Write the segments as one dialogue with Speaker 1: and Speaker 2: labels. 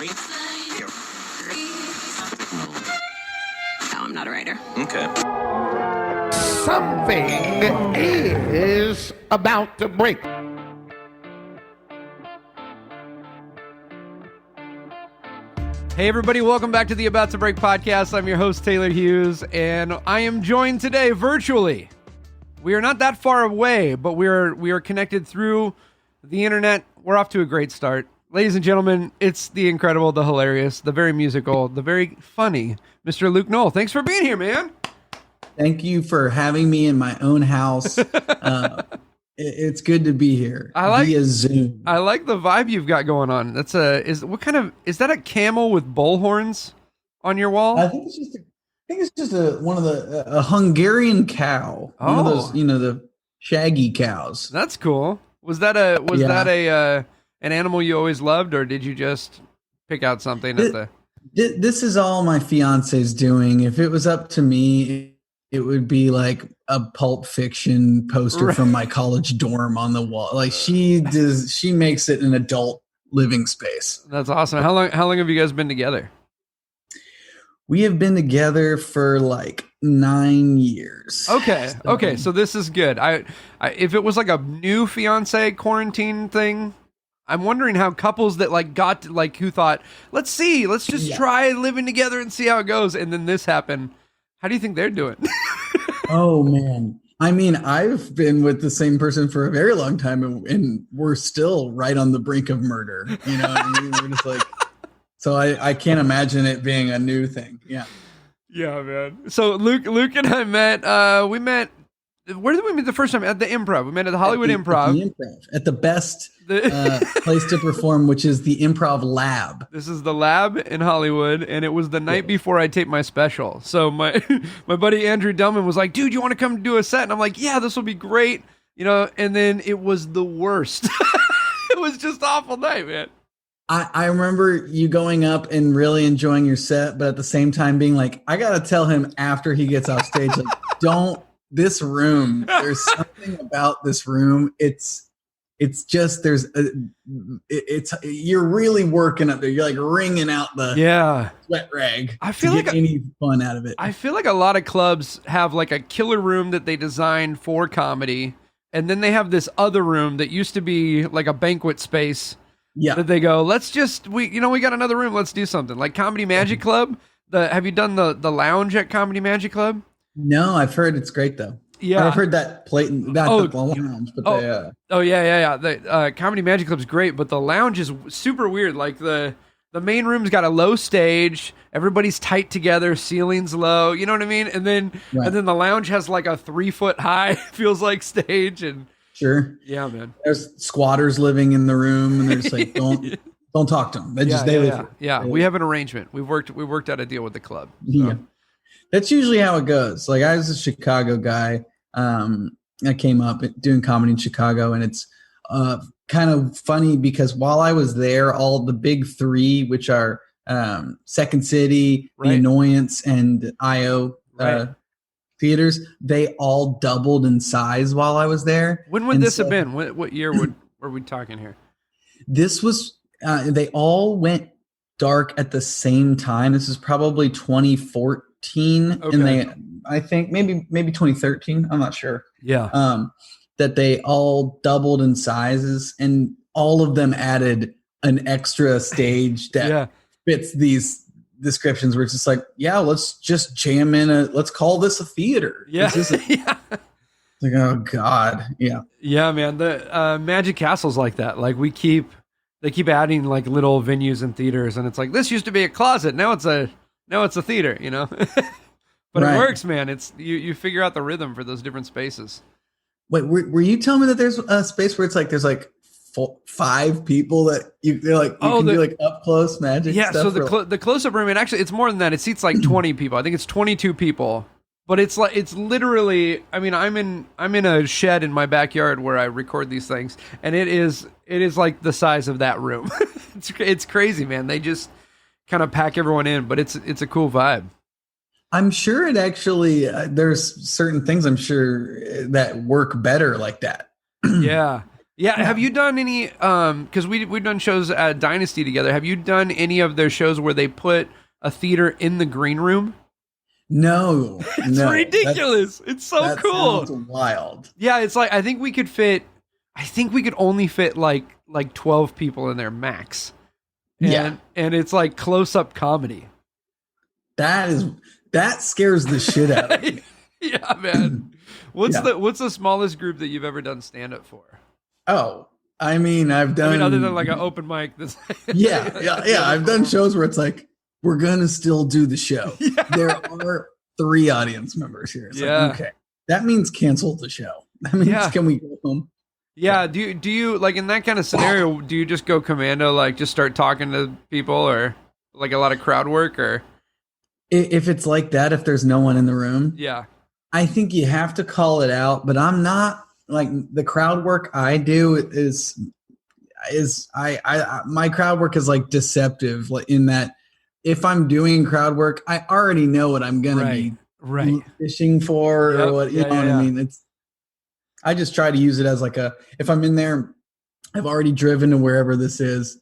Speaker 1: No, I'm not a writer.
Speaker 2: Okay.
Speaker 3: Something is about to break.
Speaker 4: Hey everybody, welcome back to the About to Break podcast. I'm your host, Taylor Hughes, and I am joined today virtually. We are not that far away, but we are connected through the internet. We're off to a great start. Ladies and gentlemen, it's the incredible, the hilarious, the very musical, the very funny Mr. Luke Null. Thanks for being here, man.
Speaker 5: Thank you for having me in my own house. It's good to be here via Zoom.
Speaker 4: I like the vibe you've got going on. Is that a camel with bull horns on your wall?
Speaker 5: I think it's just a Hungarian cow. One of those, the shaggy cows.
Speaker 4: That's cool. Was that an animal you always loved, or did you just pick out something
Speaker 5: This is all my fiance's doing. If it was up to me, it would be like a Pulp Fiction poster from my college dorm on the wall. Like she makes it an adult living space.
Speaker 4: That's awesome. How long have you guys been together?
Speaker 5: We have been together for like 9 years.
Speaker 4: Okay. So this is good. I if it was like a new fiance quarantine thing, I'm wondering how couples that who thought, let's just try living together and see how it goes. And then this happened. How do you think they're doing?
Speaker 5: Oh man. I mean, I've been with the same person for a very long time and we're still right on the brink of murder. You know what I mean? We're just like, so I can't imagine it being a new thing. Yeah.
Speaker 4: Yeah, man. So Luke and I met, where did we meet the first time? At the Improv. We met at the Hollywood Improv.
Speaker 5: At the best place to perform, which is the Improv Lab.
Speaker 4: This is the Lab in Hollywood, and it was the night before I taped my special. So my buddy Andrew Dellman was like, dude, you want to come do a set? And I'm like, yeah, this will be great. And then it was the worst. It was just awful night, man.
Speaker 5: I remember you going up and really enjoying your set, but at the same time being like, I got to tell him after he gets off stage, like, this room, there's something about this room. It's just, you're really working up there. You're like wringing out the sweat rag.
Speaker 4: I feel like
Speaker 5: any fun out of it.
Speaker 4: I feel like a lot of clubs have like a killer room that they designed for comedy. And then they have this other room that used to be like a banquet space. Yeah. That they go, we got another room. Let's do something like Comedy Magic Club. Have you done the lounge at Comedy Magic Club?
Speaker 5: No, I've heard it's great though. Yeah, I've heard that the lounge, but
Speaker 4: the Comedy Magic Club's great, but the lounge is super weird. Like the main room's got a low stage, everybody's tight together, ceiling's low, you know what I mean? And then the lounge has like a 3-foot high feels like stage, and
Speaker 5: sure,
Speaker 4: yeah, man.
Speaker 5: There's squatters living in the room, and they're just like, don't talk to them.
Speaker 4: We have an arrangement. We worked out a deal with the club. So.
Speaker 5: Yeah. That's usually how it goes. Like I was a Chicago guy. I came up doing comedy in Chicago, and it's kind of funny because while I was there, all the big three, which are Second City, The Annoyance, and IO theaters, they all doubled in size while I was there.
Speaker 4: When would this have been? What year were we talking here?
Speaker 5: This was they all went dark at the same time. This is probably 2014. And I think maybe 2013. I'm not sure.
Speaker 4: Yeah.
Speaker 5: That they all doubled in sizes, and all of them added an extra stage that fits these descriptions. Where it's just like, let's just jam in let's call this a theater.
Speaker 4: Yeah.
Speaker 5: Like, oh God. Yeah.
Speaker 4: Yeah, man. The Magic Castle's like that. Like they keep adding like little venues and theaters, and it's like, this used to be a closet. Now it's a theater, but it works, man. It's you figure out the rhythm for those different spaces.
Speaker 5: Wait, were you telling me that there's a space where it's like there's like 5 people that you do like up close magic?
Speaker 4: Yeah,
Speaker 5: stuff
Speaker 4: so the close up room, and actually it's more than that. It seats like 20 people. I think it's 22 people. But it's literally. I mean, I'm in a shed in my backyard where I record these things, and it is like the size of that room. It's crazy, man. They just kind of pack everyone in, but it's a cool vibe.
Speaker 5: I'm sure it actually, there's certain things I'm sure that work better like that.
Speaker 4: Yeah. Yeah. Have you done any? Because we've done shows at Dynasty together. Have you done any of their shows where they put a theater in the green room?
Speaker 5: No,
Speaker 4: It's
Speaker 5: no,
Speaker 4: ridiculous. It's so
Speaker 5: that
Speaker 4: cool.
Speaker 5: sounds wild.
Speaker 4: Yeah, it's like I think we could only fit like 12 people in there max. And it's like close up comedy.
Speaker 5: That scares the shit out of me.
Speaker 4: Yeah, man. What's the smallest group that you've ever done stand up for?
Speaker 5: Oh, I mean, other
Speaker 4: than like an open mic. That's
Speaker 5: yeah. I've done shows where it's like, we're gonna still do the show. Yeah. There are 3 audience members here. It's like, okay, that means cancel the show. That means can we go home?
Speaker 4: Yeah. Do you like in that kind of scenario? Do you just go commando, like just start talking to people, or like a lot of crowd work, or
Speaker 5: if it's like that, if there's no one in the room?
Speaker 4: Yeah.
Speaker 5: I think you have to call it out, but I'm not like the crowd work I do is my crowd work is like deceptive, like in that if I'm doing crowd work, I already know what I'm gonna be fishing for or what you know what I mean. I just try to use it as like if I'm in there, I've already driven to wherever this is.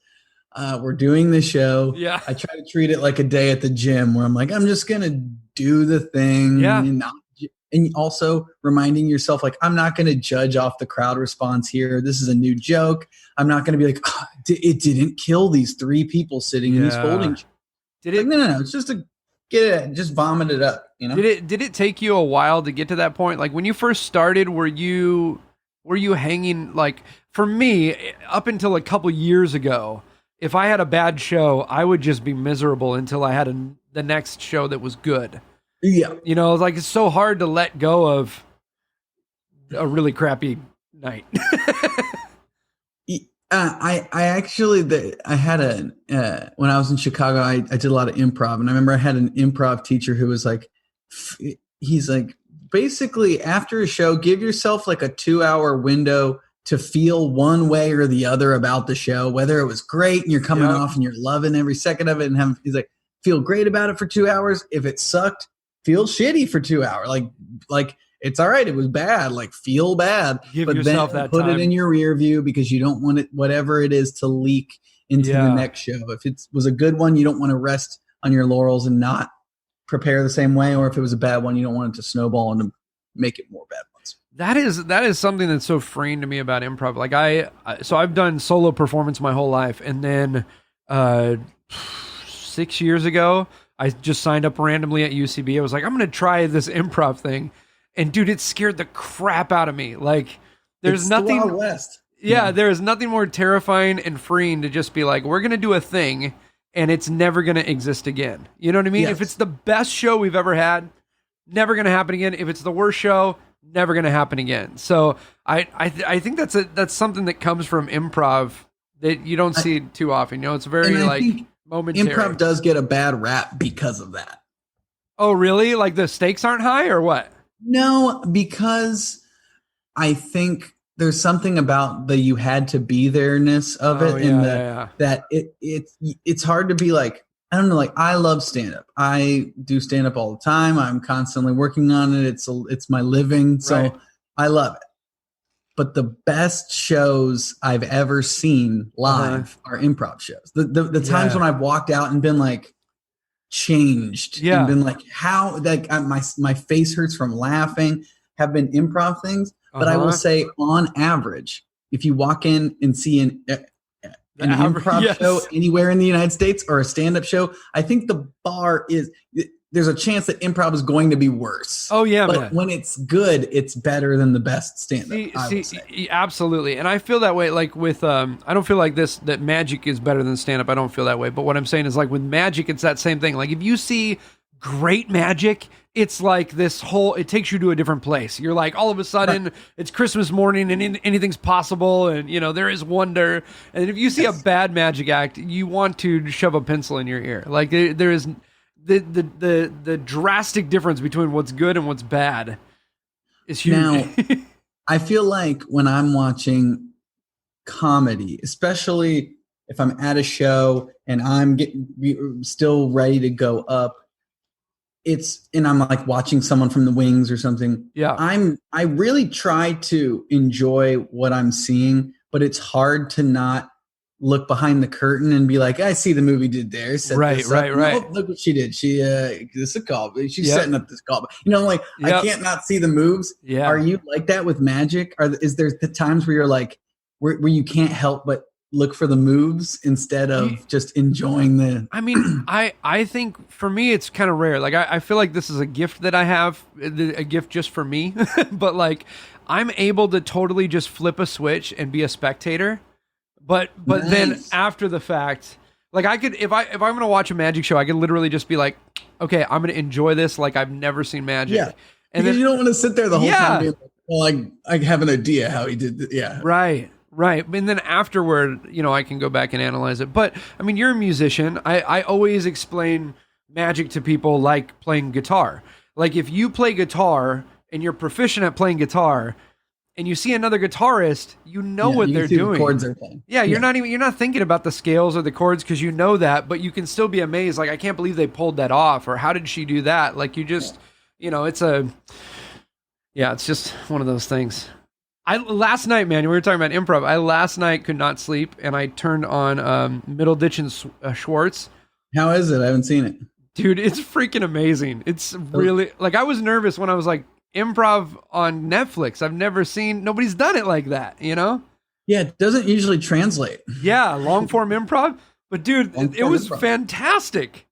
Speaker 5: We're doing the show.
Speaker 4: Yeah.
Speaker 5: I try to treat it like a day at the gym where I'm like, I'm just gonna do the thing.
Speaker 4: Yeah.
Speaker 5: And also reminding yourself, like, I'm not going to judge off the crowd response here. This is a new joke. I'm not going to be like, it didn't kill these 3 people sitting in these folding chairs.
Speaker 4: Did it?
Speaker 5: Like, no. It's just to get it, just vomit it up. You know?
Speaker 4: Did it take you a while to get to that point? Like when you first started, were you hanging? Like for me, up until a couple years ago, if I had a bad show, I would just be miserable until I had the next show that was good.
Speaker 5: Yeah.
Speaker 4: You know, like it's so hard to let go of a really crappy night.
Speaker 5: I actually, I had when I was in Chicago, I did a lot of improv. And I remember I had an improv teacher who was like, he's like, basically after a show, give yourself like a 2-hour window to feel one way or the other about the show, whether it was great and you're coming off and you're loving every second of it. And he's like, feel great about it for 2 hours. If it sucked, feel shitty for 2 hours. Like it's all right. It was bad. Like feel bad,
Speaker 4: but yourself then
Speaker 5: put it in your rear view because you don't want it, whatever it is, to leak into the next show. If it was a good one, you don't want to rest on your laurels and not prepare the same way. Or if it was a bad one, you don't want it to snowball and to make it more bad ones.
Speaker 4: That is something that's so freeing to me about improv. Like so I've done solo performance my whole life. And then 6 years ago, I just signed up randomly at UCB. I was like, I'm going to try this improv thing. And dude, it scared the crap out of me. Like there's nothing.
Speaker 5: The Wild West.
Speaker 4: Yeah, there is nothing more terrifying and freeing to just be like, we're going to do a thing and it's never going to exist again. You know what I mean?
Speaker 5: Yes.
Speaker 4: If it's the best show we've ever had, never going to happen again. If it's the worst show, never going to happen again. So I think that's something that comes from improv that you don't see too often. You know, it's very like momentary.
Speaker 5: Improv does get a bad rap because of that.
Speaker 4: Oh, really? Like the stakes aren't high or what?
Speaker 5: No, because I think there's something about the you had to be there-ness of it, and that it's hard to be like, I don't know, like I love stand-up. I do stand-up all the time. I'm constantly working on it. It's my living, so I love it. But the best shows I've ever seen live are improv shows. The times when I've walked out and been like changed and been like, how that my face hurts from laughing, have been improv things. But I will say, on average, if you walk in and see an improv show anywhere in the United States or a stand-up show, I think the bar is, there's a chance that improv is going to be worse.
Speaker 4: Oh yeah,
Speaker 5: but
Speaker 4: man.
Speaker 5: When it's good, it's better than the best stand-up.
Speaker 4: Absolutely, and I feel that way. Like with, I don't feel like that magic is better than stand-up. I don't feel that way. But what I'm saying is, like with magic, it's that same thing. Like if you see great magic, it's like this whole, it takes you to a different place. You're like, all of a sudden it's Christmas morning and anything's possible, and you know there is wonder. And if you see a bad magic act, you want to shove a pencil in your ear. Like there is the drastic difference between what's good and what's bad is huge.
Speaker 5: Now, I feel like when I'm watching comedy, especially if I'm at a show and I'm still ready to go up, and I'm like watching someone from the wings or something.
Speaker 4: Yeah.
Speaker 5: I really try to enjoy what I'm seeing, but it's hard to not look behind the curtain and be like, I see the movie did there.
Speaker 4: Right.
Speaker 5: Oh, look what she did. This is a call. She's setting up this call. Like, I can't not see the moves.
Speaker 4: Yeah.
Speaker 5: Are you like that with magic? Is there the times where you're like, where you can't help but look for the moves instead of just enjoying the...
Speaker 4: I mean, I think for me, it's kind of rare. Like, I feel like this is a gift that I have, a gift just for me. But like, I'm able to totally just flip a switch and be a spectator. But
Speaker 5: Nice.
Speaker 4: Then after the fact, like I could, if I'm going to watch a magic show, I could literally just be like, okay, I'm going to enjoy this. Like I've never seen magic.
Speaker 5: Yeah.
Speaker 4: And
Speaker 5: because
Speaker 4: then
Speaker 5: you don't want to sit there the whole time being like, well, I have an idea how he did it. Yeah.
Speaker 4: Right. And then afterward, I can go back and analyze it. But I mean, you're a musician. I always explain magic to people like playing guitar. Like if you play guitar and you're proficient at playing guitar, and you see another guitarist, what they're doing.
Speaker 5: The chords they're playing.
Speaker 4: Yeah, you're not thinking about the scales or the chords because you know that, but you can still be amazed. Like, I can't believe they pulled that off, or how did she do that? Like, you just, it's just one of those things. Last night, man, we were talking about improv. I last night could not sleep, and I turned on Middle Ditch and Schwartz.
Speaker 5: How is it? I haven't seen it.
Speaker 4: Dude, it's freaking amazing. It's really, like, I was nervous when I was like, improv on Netflix. I've never seen, nobody's done it like that, Yeah,
Speaker 5: it doesn't usually translate.
Speaker 4: Yeah, long form improv. But dude, it was fantastic.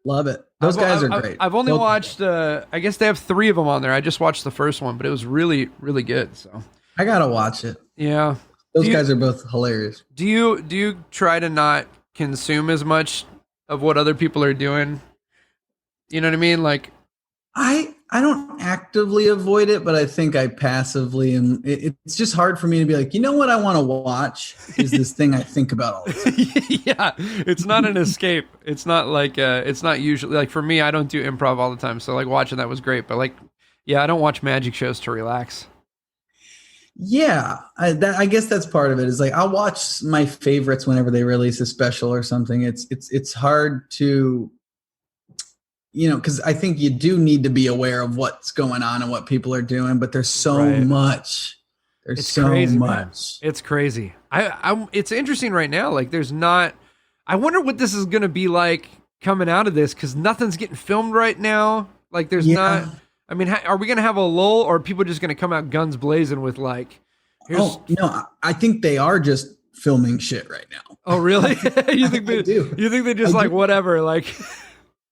Speaker 5: Love it. Those guys are great.
Speaker 4: I've only watched, I guess they have 3 of them on there. I just watched the first one, but it was really, really good. So
Speaker 5: I gotta watch it.
Speaker 4: Yeah.
Speaker 5: Those guys are both hilarious.
Speaker 4: Do you try to not consume as much of what other people are doing? You know what I mean? Like,
Speaker 5: I don't actively avoid it, but I think I passively am. It's just hard for me to be like, what I want to watch is this thing I think about all the time.
Speaker 4: Yeah, it's not an escape. It's not like, it's not usually, like for me, I don't do improv all the time. So like watching that was great. But like, yeah, I don't watch magic shows to relax.
Speaker 5: Yeah, I guess that's part of it. Is like I'll watch my favorites whenever they release a special or something. It's hard to... because I think you do need to be aware of what's going on and what people are doing, but there's so much. There's so
Speaker 4: crazy,
Speaker 5: much.
Speaker 4: Man. It's crazy. It's interesting right now. Like there's not, I wonder what this is going to be like coming out of this, because nothing's getting filmed right now. Like there's not, I mean, are we going to have a lull, or are people just going to come out guns blazing with like,
Speaker 5: no, I think they are just filming shit right now.
Speaker 4: Oh, really? You think they
Speaker 5: do? You
Speaker 4: think they just whatever, like...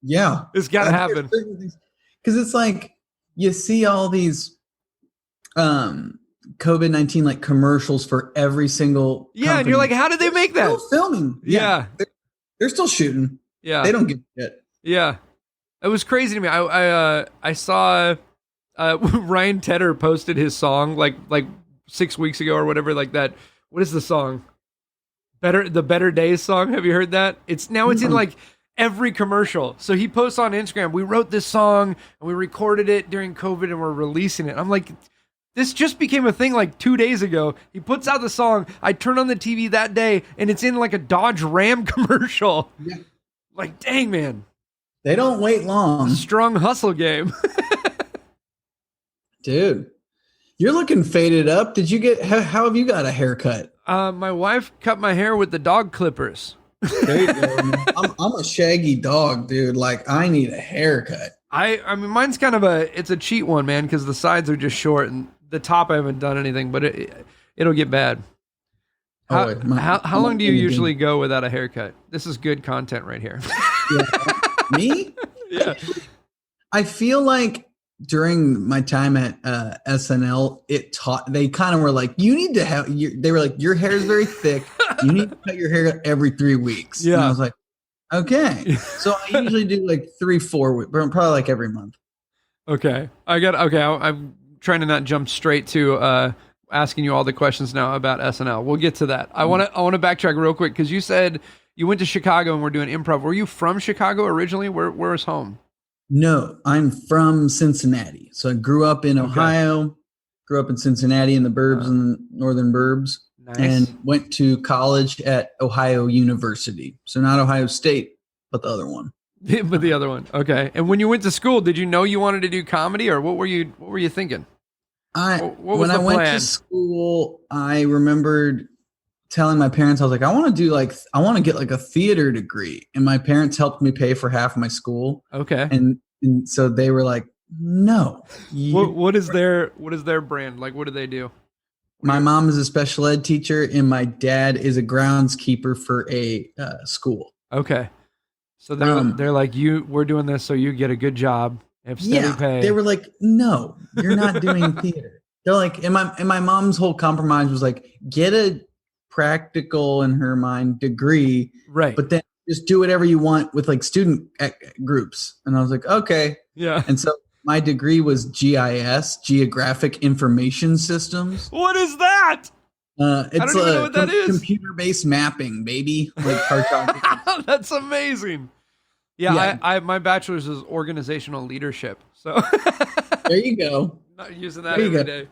Speaker 5: Yeah.
Speaker 4: It's got to happen.
Speaker 5: Because it's like you see all these COVID-19 like commercials for every single company.
Speaker 4: And you're like, how did they make that?
Speaker 5: Still filming.
Speaker 4: Yeah.
Speaker 5: They're still shooting.
Speaker 4: Yeah.
Speaker 5: They don't give a shit.
Speaker 4: Yeah. It was crazy to me. I saw Ryan Tedder posted his song like 6 weeks ago or whatever, like that. What is the song? The Better Days song. Have you heard that? It's in like every commercial. So he posts on Instagram, we wrote this song and we recorded it during COVID and we're releasing it. I'm like, this just became a thing like 2 days ago. He puts out the song. I turn on the TV that day and it's in like a Dodge Ram commercial. Yeah. Like, dang, man.
Speaker 5: They don't wait long.
Speaker 4: Strong hustle game.
Speaker 5: Dude, you're looking faded up. How have you got a haircut?
Speaker 4: My wife cut my hair with the dog clippers.
Speaker 5: There you go. I'm a shaggy dog, dude. Like I need a haircut.
Speaker 4: I mean, mine's kind of it's a cheat one, man, because the sides are just short and the top I haven't done anything, but it'll get bad. How long do you usually go without a haircut? This is good content right here.
Speaker 5: Yeah. Me?
Speaker 4: Yeah.
Speaker 5: I feel like during my time at SNL, they kind of were like, you need to have, they were like, your hair is very thick. You need to cut your hair every 3 weeks.
Speaker 4: Yeah.
Speaker 5: And I was like, okay. So I usually do like 3-4 weeks, but probably like every month.
Speaker 4: Okay. I'm trying to not jump straight to asking you all the questions now about SNL. We'll get to that. I want to backtrack real quick because you said you went to Chicago and we're doing improv. Were you from Chicago originally? Where's home?
Speaker 5: No, I'm from Cincinnati. So I grew up in Ohio, grew up in Cincinnati in the burbs and the northern burbs.
Speaker 4: Nice.
Speaker 5: And went to college at Ohio University. So not Ohio State, but the other one.
Speaker 4: But the other one. Okay. And when you went to school, did you know you wanted to do comedy, or what were you thinking?
Speaker 5: When I went to school, I remembered telling my parents, I was like, I want to get like a theater degree. And my parents helped me pay for half of my school.
Speaker 4: Okay.
Speaker 5: And so they were like, no.
Speaker 4: What is their brand? Like, what do they do?
Speaker 5: My mom is a special ed teacher and my dad is a groundskeeper for a school.
Speaker 4: Okay. So they're like, we're doing this so you get a good job, have steady pay.
Speaker 5: They were like, no, you're not doing theater. They're like, and my mom's whole compromise was like, get a practical, in her mind, degree,
Speaker 4: right?
Speaker 5: But then just do whatever you want with like student groups. And I was like, okay,
Speaker 4: yeah.
Speaker 5: And so my degree was GIS, Geographic Information Systems.
Speaker 4: What is that?
Speaker 5: It's
Speaker 4: I don't even know what that is.
Speaker 5: Computer-based mapping, baby. Like cartography.
Speaker 4: That's amazing. Yeah. I my bachelor's is organizational leadership. So
Speaker 5: there you go.
Speaker 4: Not using that every day.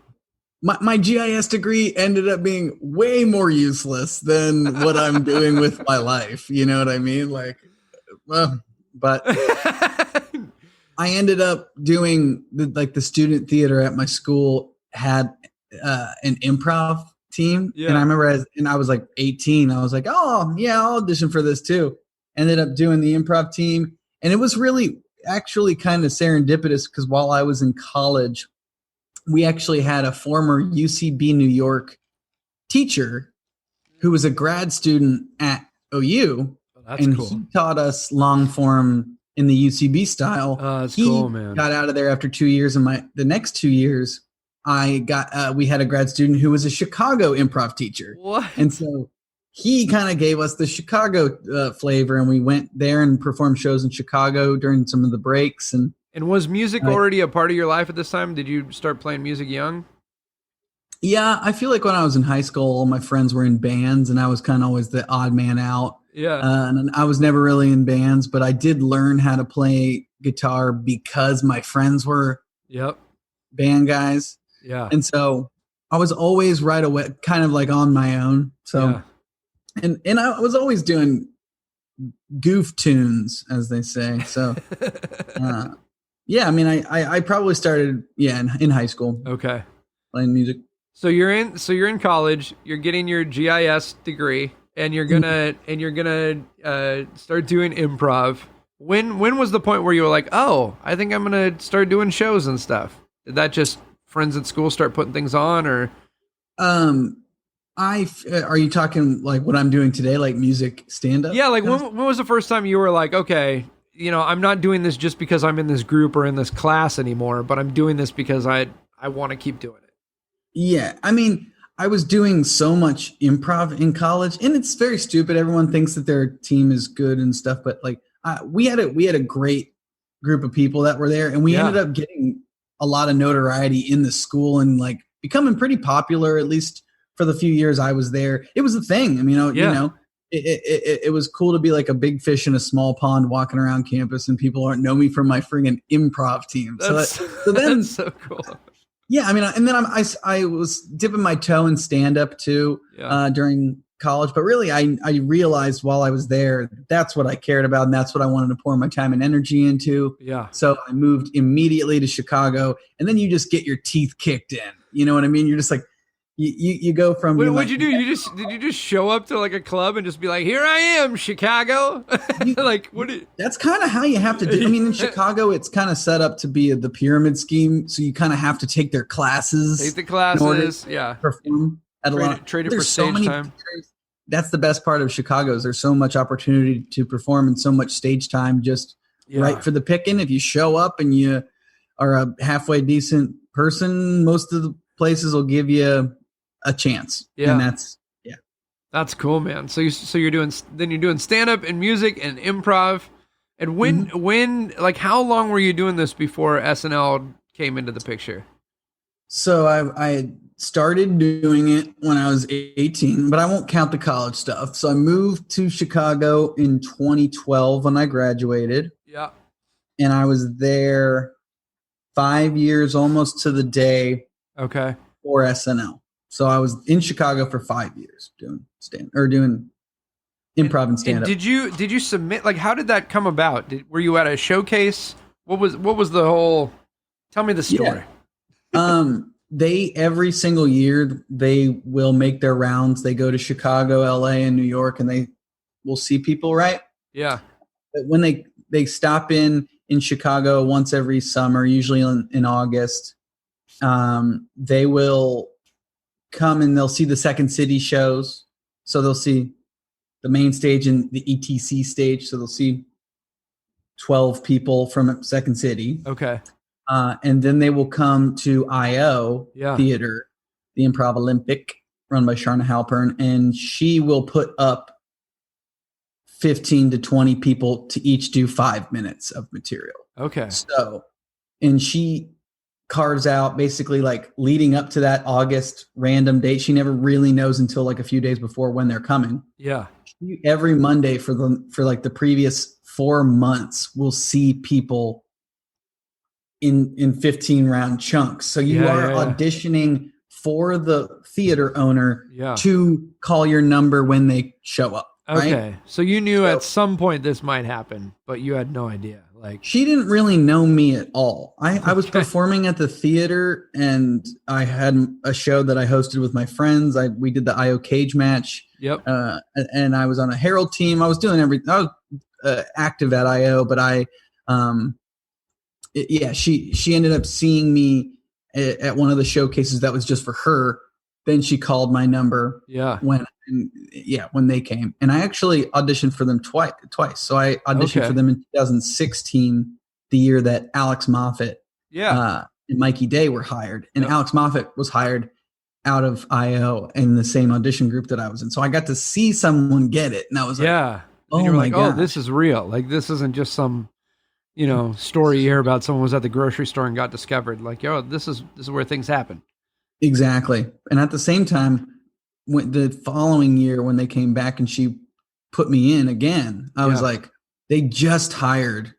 Speaker 5: My GIS degree ended up being way more useless than what I'm doing with my life. You know what I mean? Like, but I ended up doing the student theater at my school had an improv team.
Speaker 4: Yeah.
Speaker 5: And I remember I was like 18, I was like, oh yeah, I'll audition for this too. Ended up doing the improv team. And it was really actually kind of serendipitous because while I was in college, we actually had a former UCB New York teacher who was a grad student at OU.
Speaker 4: Oh, that's
Speaker 5: and
Speaker 4: cool.
Speaker 5: He taught us long form in the UCB style.
Speaker 4: That's
Speaker 5: he
Speaker 4: cool, man.
Speaker 5: Got out of there after 2 years. And the next 2 years, we had a grad student who was a Chicago improv teacher.
Speaker 4: What?
Speaker 5: And so he kind of gave us the Chicago flavor, and we went there and performed shows in Chicago during some of the breaks. And
Speaker 4: was music already a part of your life at this time? Did you start playing music young?
Speaker 5: Yeah, I feel like when I was in high school, all my friends were in bands, and I was kind of always the odd man out.
Speaker 4: Yeah.
Speaker 5: And I was never really in bands, but I did learn how to play guitar because my friends were band guys.
Speaker 4: Yeah.
Speaker 5: And so I was always right away kind of like on my own. So, and I was always doing goof tunes, as they say. So, yeah, I mean, I probably started, in high school.
Speaker 4: Okay.
Speaker 5: Playing music.
Speaker 4: So you're in college, you're getting your GIS degree, and you're gonna start doing improv. When was the point where you were like, oh, I think I'm gonna start doing shows and stuff? Did that just friends at school start putting things on, or?
Speaker 5: Are you talking like what I'm doing today, like music stand-up?
Speaker 4: Yeah, like when was the first time you were like, okay, I'm not doing this just because I'm in this group or in this class anymore, but I'm doing this because I want to keep doing it. Yeah,
Speaker 5: I mean, I was doing so much improv in college, and it's very stupid. Everyone thinks that their team is good and stuff, but like we had a great group of people that were there, and we ended up getting a lot of notoriety in the school and like becoming pretty popular, at least for the few years I was there. It was a thing. I mean, it was cool to be like a big fish in a small pond walking around campus, and people aren't know me from my friggin' improv team.
Speaker 4: That's so cool.
Speaker 5: Yeah, I mean, and then I was dipping my toe in stand up too during college, but really I realized while I was there that's what I cared about, and that's what I wanted to pour my time and energy into.
Speaker 4: Yeah.
Speaker 5: So I moved immediately to Chicago, and then you just get your teeth kicked in. You know what I mean? You're just like you go from.
Speaker 4: Wait, what'd you do? Did you just show up to like a club and just be like, "Here I am, Chicago"? Like what?
Speaker 5: That's kind of how you have to do. I mean, in Chicago, it's kind of set up to be the pyramid scheme, so you kind of have to take their classes.
Speaker 4: Take the classes,
Speaker 5: perform at a lot.
Speaker 4: Trade it for stage time.
Speaker 5: That's the best part of Chicago is there's so much opportunity to perform and so much stage time just right for the picking. If you show up and you are a halfway decent person, most of the places will give you a chance.
Speaker 4: Yeah.
Speaker 5: And
Speaker 4: that's cool, man. So you're doing stand up and music and improv. And when like how long were you doing this before SNL came into the picture?
Speaker 5: So I started doing it when I was 18, but I won't count the college stuff. So I moved to Chicago in 2012 when I graduated.
Speaker 4: Yeah.
Speaker 5: And I was there 5 years almost to the day.
Speaker 4: Okay.
Speaker 5: For SNL. So I was in Chicago for 5 years doing improv and stand-up.
Speaker 4: And did you submit? Like, how did that come about? Were you at a showcase? What was the whole? Tell me the story.
Speaker 5: Yeah. they every single year they will make their rounds. They go to Chicago, LA, and New York, and they will see people, right?
Speaker 4: Yeah.
Speaker 5: But when they stop in Chicago once every summer, usually in August, they will come and they'll see the Second City shows. So they'll see the main stage and the ETC stage. So they'll see 12 people from Second City.
Speaker 4: Okay.
Speaker 5: And then they will come to IO Theater, the Improv Olympic, run by Sharna Halpern, and she will put up 15 to 20 people to each do 5 minutes of material.
Speaker 4: Okay.
Speaker 5: So, and she carves out basically like leading up to that August random date. She never really knows until like a few days before when they're coming.
Speaker 4: Yeah.
Speaker 5: Every Monday for like the previous 4 months, we'll see people in 15 round chunks. So you are auditioning for the theater owner to call your number when they show up.
Speaker 4: Okay.
Speaker 5: Right?
Speaker 4: So you knew at some point this might happen, but you had no idea. Like,
Speaker 5: she didn't really know me at all. I was performing at the theater, and I had a show that I hosted with my friends. We did the IO cage match.
Speaker 4: Yep.
Speaker 5: And I was on a Herald team. I was doing everything. I was active at IO, but she ended up seeing me at one of the showcases that was just for her. Then she called my number.
Speaker 4: Yeah.
Speaker 5: When they came, and I actually auditioned for them twice. So I auditioned for them in 2016, the year that Alex Moffat, and Mikey Day were hired, and Alex Moffat was hired out of IO in the same audition group that I was in. So I got to see someone get it, and I was like,
Speaker 4: oh my God, this is real. Like, this isn't just some, story you hear about someone was at the grocery store and got discovered. Like, this is where things happen.
Speaker 5: Exactly. And at the same time, when the following year when they came back and she put me in again, I was like, they just hired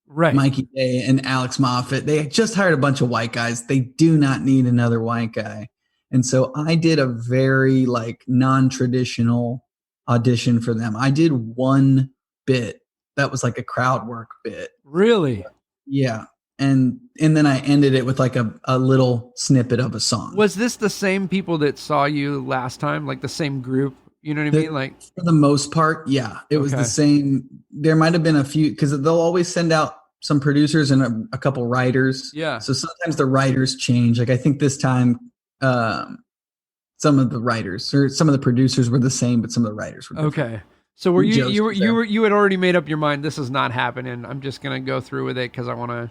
Speaker 5: Mikey Day and Alex Moffat. They had just hired a bunch of white guys. They do not need another white guy. And so I did a very like non-traditional audition for them. I did one bit that was like a crowd work bit.
Speaker 4: Really?
Speaker 5: Yeah. And then I ended it with like a little snippet of a song.
Speaker 4: Was this the same people that saw you last time? Like the same group? You know what I mean? Like,
Speaker 5: for the most part, yeah. It was the same. There might have been a few, because they'll always send out some producers and a couple writers.
Speaker 4: Yeah.
Speaker 5: So sometimes the writers change. Like I think this time some of the writers or some of the producers were the same, but some of the writers were different. Okay.
Speaker 4: So were you had already made up your mind, this is not happening. I'm just gonna go through with it because I want to.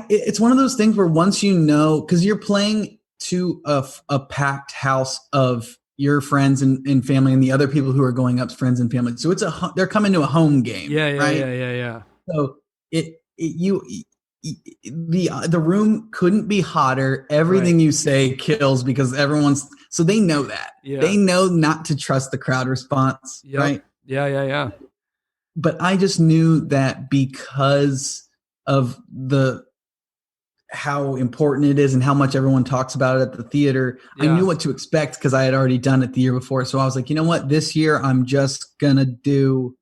Speaker 5: It's one of those things where once you know, because you're playing to a packed house of your friends and family and the other people who are going up's friends and family. So they're coming to a home game.
Speaker 4: Yeah.
Speaker 5: So the room couldn't be hotter. Everything you say kills because so they know that. Yeah. They know not to trust the crowd response. Yep. Right.
Speaker 4: Yeah.
Speaker 5: But I just knew that because of how important it is and how much everyone talks about it at the theater. I knew what to expect because I had already done it the year before. So I was like, you know what, this year I'm just going to do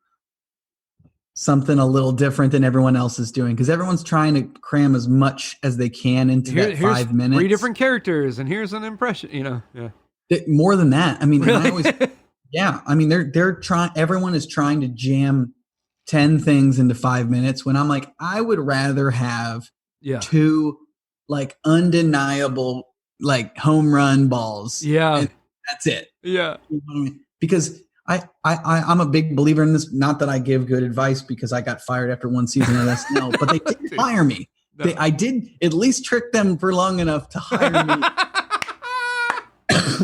Speaker 5: something a little different than everyone else is doing. Because everyone's trying to cram as much as they can into that 5 minutes.
Speaker 4: 3 different characters and here's an impression, Yeah.
Speaker 5: More than that. I mean,
Speaker 4: really?
Speaker 5: They're trying, everyone is trying to jam 10 things into 5 minutes when I'm like, I would rather have 2 like undeniable like home run balls.
Speaker 4: Yeah.
Speaker 5: And that's it.
Speaker 4: Yeah.
Speaker 5: You know what I mean? Because I'm a big believer in this. Not that I give good advice because I got fired after 1 season of SNL, but they didn't fire me. No. I did at least trick them for long enough to hire me.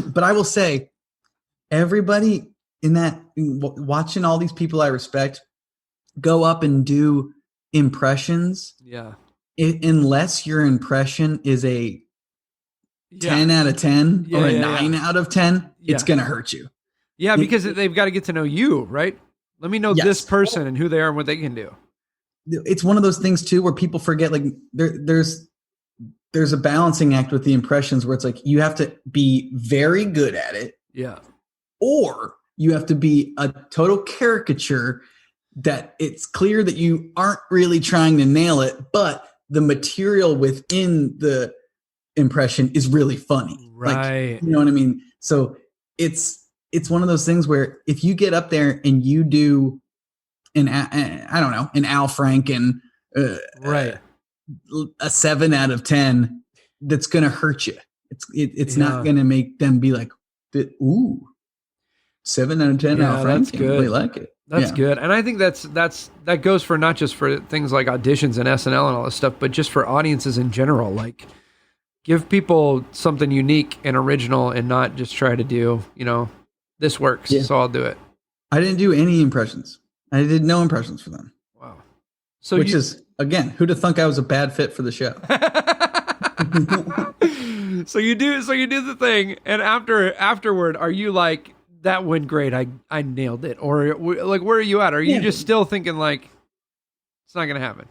Speaker 5: But I will say, everybody watching all these people I respect go up and do impressions.
Speaker 4: Yeah.
Speaker 5: Unless your impression is a 10 out of 10 or a 9 out of 10, it's going to hurt you.
Speaker 4: Yeah, because they've got to get to know you, right? Let me know this person and who they are and what they can do.
Speaker 5: It's one of those things too where people forget, like there's a balancing act with the impressions where it's like you have to be very good at it.
Speaker 4: Yeah.
Speaker 5: Or you have to be a total caricature that it's clear that you aren't really trying to nail it, but the material within the impression is really funny.
Speaker 4: Right.
Speaker 5: Like, you know what I mean? So it's one of those things where if you get up there and you do an Al Franken,
Speaker 4: Right.
Speaker 5: a 7 out of 10, that's going to hurt you. It's not going to make them be like, ooh, 7 out of 10 Al Franken.
Speaker 4: That's good.
Speaker 5: Really like it.
Speaker 4: That's good. And I think that goes for not just for things like auditions and SNL and all this stuff, but just for audiences in general. Like, give people something unique and original and not just try to do, this works, so I'll do it. I
Speaker 5: didn't do any impressions. I did no impressions for them.
Speaker 4: Wow.
Speaker 5: Which is, again, who'd have thunk I was a bad fit for the show?
Speaker 4: So you do the thing, and afterward, are you like, that went great, I nailed it? Or like, where are you at? Are you just still thinking like, it's not going to happen?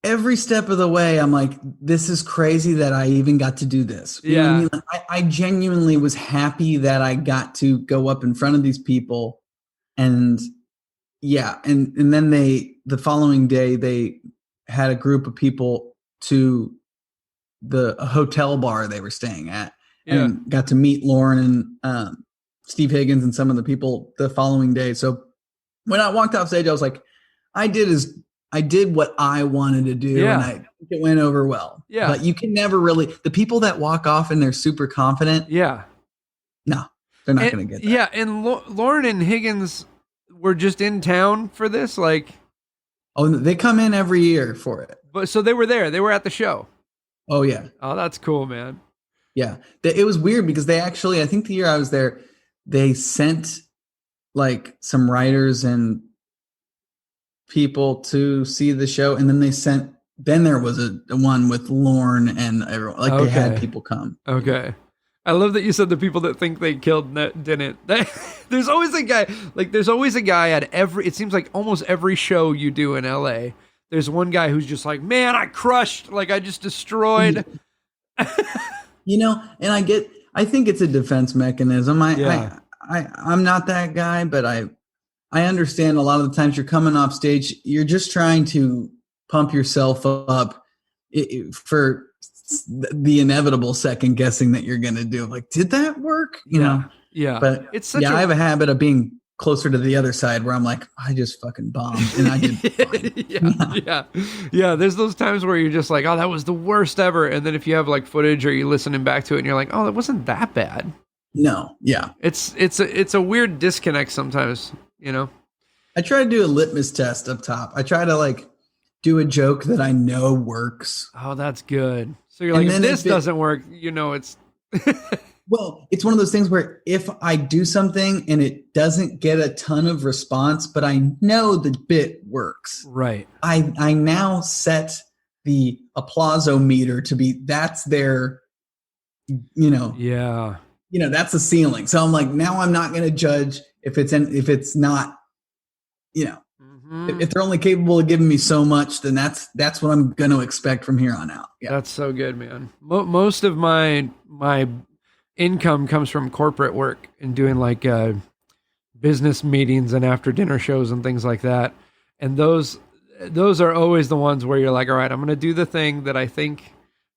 Speaker 5: Every step of the way, I'm like, this is crazy that I even got to do this. You know what I mean? Like, I genuinely was happy that I got to go up in front of these people. And and then the following day, they had a group of people to the hotel bar they were staying at and got to meet Lauren and Steve Higgins and some of the people the following day. So when I walked off stage, I was like, I did what I wanted to do, and I think it went over well. Yeah. But you can never really, the people that walk off and they're super confident. Yeah. No, they're not going to get that.
Speaker 4: Yeah. And Lauren and Higgins were just in town for this. Like,
Speaker 5: oh, they come in every year for it.
Speaker 4: But so they were there. They were at the show.
Speaker 5: Oh yeah.
Speaker 4: Oh, that's cool, man.
Speaker 5: Yeah. It was weird because they actually, I think the year I was there, they sent like some writers and people to see the show, and then there was a one with Lorne and everyone, like they had people come.
Speaker 4: Okay. I love that you said the people that think they killed didn't. There's always a guy at it seems like almost every show you do in LA, there's one guy who's just like, man, I crushed, like I just destroyed.
Speaker 5: And I think it's a defense mechanism. I'm not that guy, but I understand a lot of the times you're coming off stage, you're just trying to pump yourself up for the inevitable second guessing that you're going to do. Like, did that work? You know?
Speaker 4: Yeah.
Speaker 5: But I have a habit of being closer to the other side where I'm like, I just fucking bombed and I did fine.
Speaker 4: Yeah. There's those times where you're just like, oh, that was the worst ever. And then if you have like footage or you're listening back to it and you're like, oh, it wasn't that bad.
Speaker 5: No. Yeah.
Speaker 4: It's a weird disconnect sometimes,
Speaker 5: I try to do a litmus test up top. I try to like do a joke that I know works.
Speaker 4: Oh, that's good. So you're like, if this doesn't work, it's.
Speaker 5: Well, it's one of those things where if I do something and it doesn't get a ton of response, but I know the bit works.
Speaker 4: Right.
Speaker 5: I now set the applausometer to be, that's their, that's the ceiling. So I'm like, now I'm not going to judge if it's not, if they're only capable of giving me so much, then that's what I'm going to expect from here on out. Yeah.
Speaker 4: That's so good, man. Most of my income comes from corporate work and doing like business meetings and after dinner shows and things like that. And those are always the ones where you're like, all right, I'm going to do the thing that I think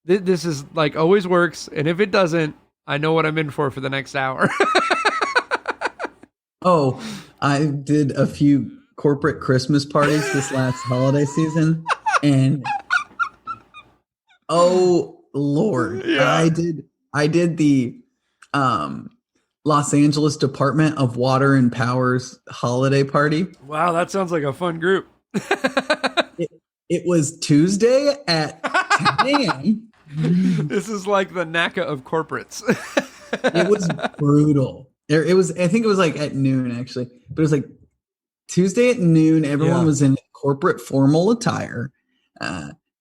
Speaker 4: this is like always works. And if it doesn't, I know what I'm in for the next hour.
Speaker 5: Oh, I did a few corporate Christmas parties this last holiday season, and oh Lord, I did the Los Angeles Department of Water and Power's holiday party.
Speaker 4: Wow, that sounds like a fun group.
Speaker 5: It was Tuesday at 10 a.m.
Speaker 4: This is like the NACA of corporates.
Speaker 5: It was brutal. It was, I think it was like at noon actually, but it was like Tuesday at noon. Everyone was in corporate formal attire.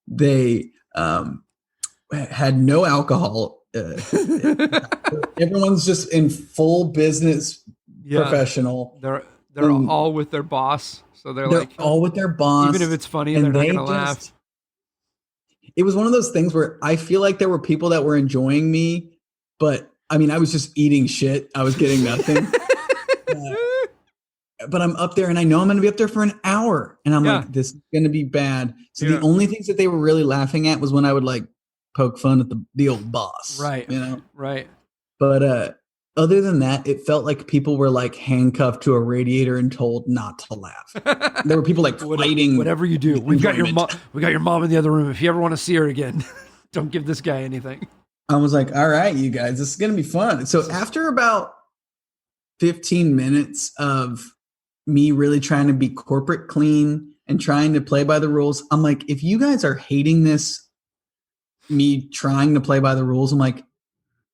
Speaker 5: They had no alcohol. Everyone's just in full business professional.
Speaker 4: They're all with their boss. So they're like
Speaker 5: all with their boss.
Speaker 4: Even if it's funny, they're not going to laugh.
Speaker 5: It was one of those things where I feel like there were people that were enjoying me, but I mean, I was just eating shit. I was getting nothing. But I'm up there and I know I'm going to be up there for an hour. And I'm like, this is going to be bad. So the only things that they were really laughing at was when I would like poke fun at the old boss.
Speaker 4: Right.
Speaker 5: You know?
Speaker 4: Right.
Speaker 5: But other than that, it felt like people were like handcuffed to a radiator and told not to laugh. There were people like fighting.
Speaker 4: Whatever you do, we got your mom in the other room. If you ever want to see her again, don't give this guy anything.
Speaker 5: I was like, all right, you guys, this is going to be fun. So after about 15 minutes of me really trying to be corporate clean and trying to play by the rules, I'm like, if you guys are hating this, me trying to play by the rules, I'm like,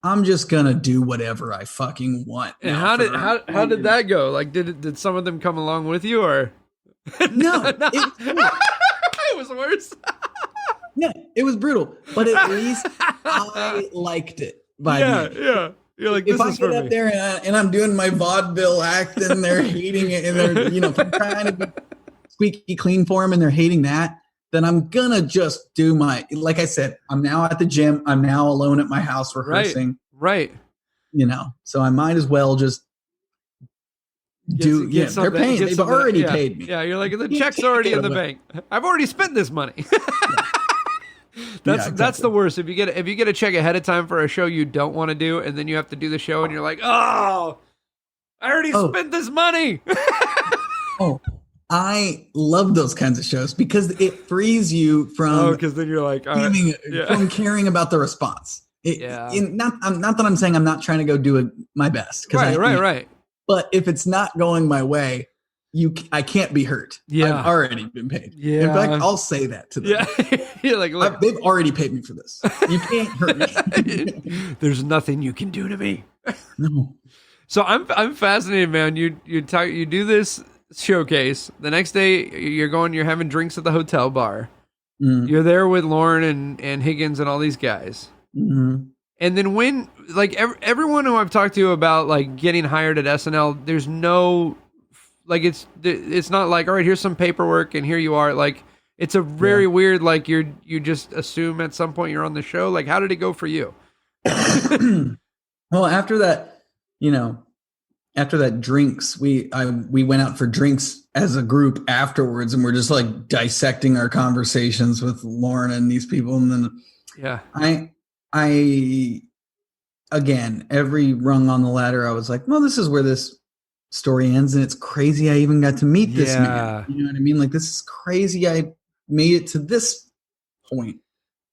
Speaker 5: I'm just going to do whatever I fucking want.
Speaker 4: And how did that go? Like, did some of them come along with you, or?
Speaker 5: No,
Speaker 4: it was worse.
Speaker 5: No, it was brutal, but at least I liked it.
Speaker 4: Yeah. You're like, this
Speaker 5: if I
Speaker 4: is
Speaker 5: get
Speaker 4: for
Speaker 5: up
Speaker 4: me.
Speaker 5: there and I'm doing my vaudeville act and they're hating it and they're, if I'm trying to be squeaky clean for them and they're hating that, then I'm gonna just do like I said, I'm now at the gym. I'm now alone at my house rehearsing.
Speaker 4: Right.
Speaker 5: So I might as well just they're paying. They've already paid me.
Speaker 4: Yeah, you're like, the check's already in the bank. I've already spent this money. That's the worst. If you get a check ahead of time for a show you don't want to do, and then you have to do the show, and you're like, oh, I already spent this money.
Speaker 5: I love those kinds of shows because it frees you from.
Speaker 4: Because then you're like,
Speaker 5: from caring about the response. Not that I'm saying I'm not trying to go do my best.
Speaker 4: Right.
Speaker 5: But if it's not going my way, I can't be hurt.
Speaker 4: Yeah.
Speaker 5: I've already been paid.
Speaker 4: Yeah.
Speaker 5: In fact, I'll say that to them.
Speaker 4: Yeah. You're like, look,
Speaker 5: they've already paid me for this. You can't hurt me.
Speaker 4: There's nothing you can do to me.
Speaker 5: No.
Speaker 4: So I'm fascinated, man. You do this showcase. The next day you're having drinks at the hotel bar. Mm. You're there with Lauren and Higgins and all these guys.
Speaker 5: Mm-hmm.
Speaker 4: And then when, like, everyone who I've talked to about, like, getting hired at SNL, there's no, like, it's not like, all right, here's some paperwork and here you are. Like, it's a very weird, like, you just assume at some point you're on the show. Like, how did it go for you?
Speaker 5: Well, after that drinks, we went out for drinks as a group afterwards, and we're just like dissecting our conversations with Lauren and these people. And then I again, every rung on the ladder, I was like, well, this is where this story ends. And it's crazy I even got to meet this man. You know what I mean? Like, this is crazy I made it to this point.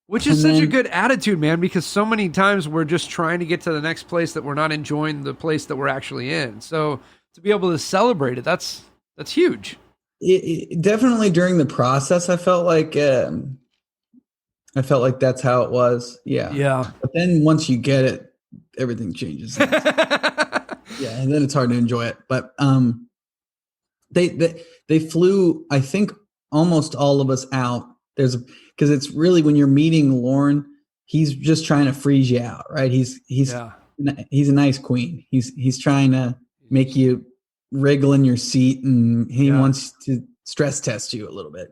Speaker 4: Which is such a good attitude, man, because so many times we're just trying to get to the next place that we're not enjoying the place that we're actually in. So to be able to celebrate it, that's huge.
Speaker 5: It definitely during the process, I felt like that's how it was. Yeah. Yeah. But then once you get it, everything changes. Yeah. And then it's hard to enjoy it. But they flew, I think, almost all of us out. Because it's really, when you're meeting Lauren, he's just trying to freeze you out, right? He's a nice queen. He's trying to make you wriggle in your seat, and he wants to stress test you a little bit.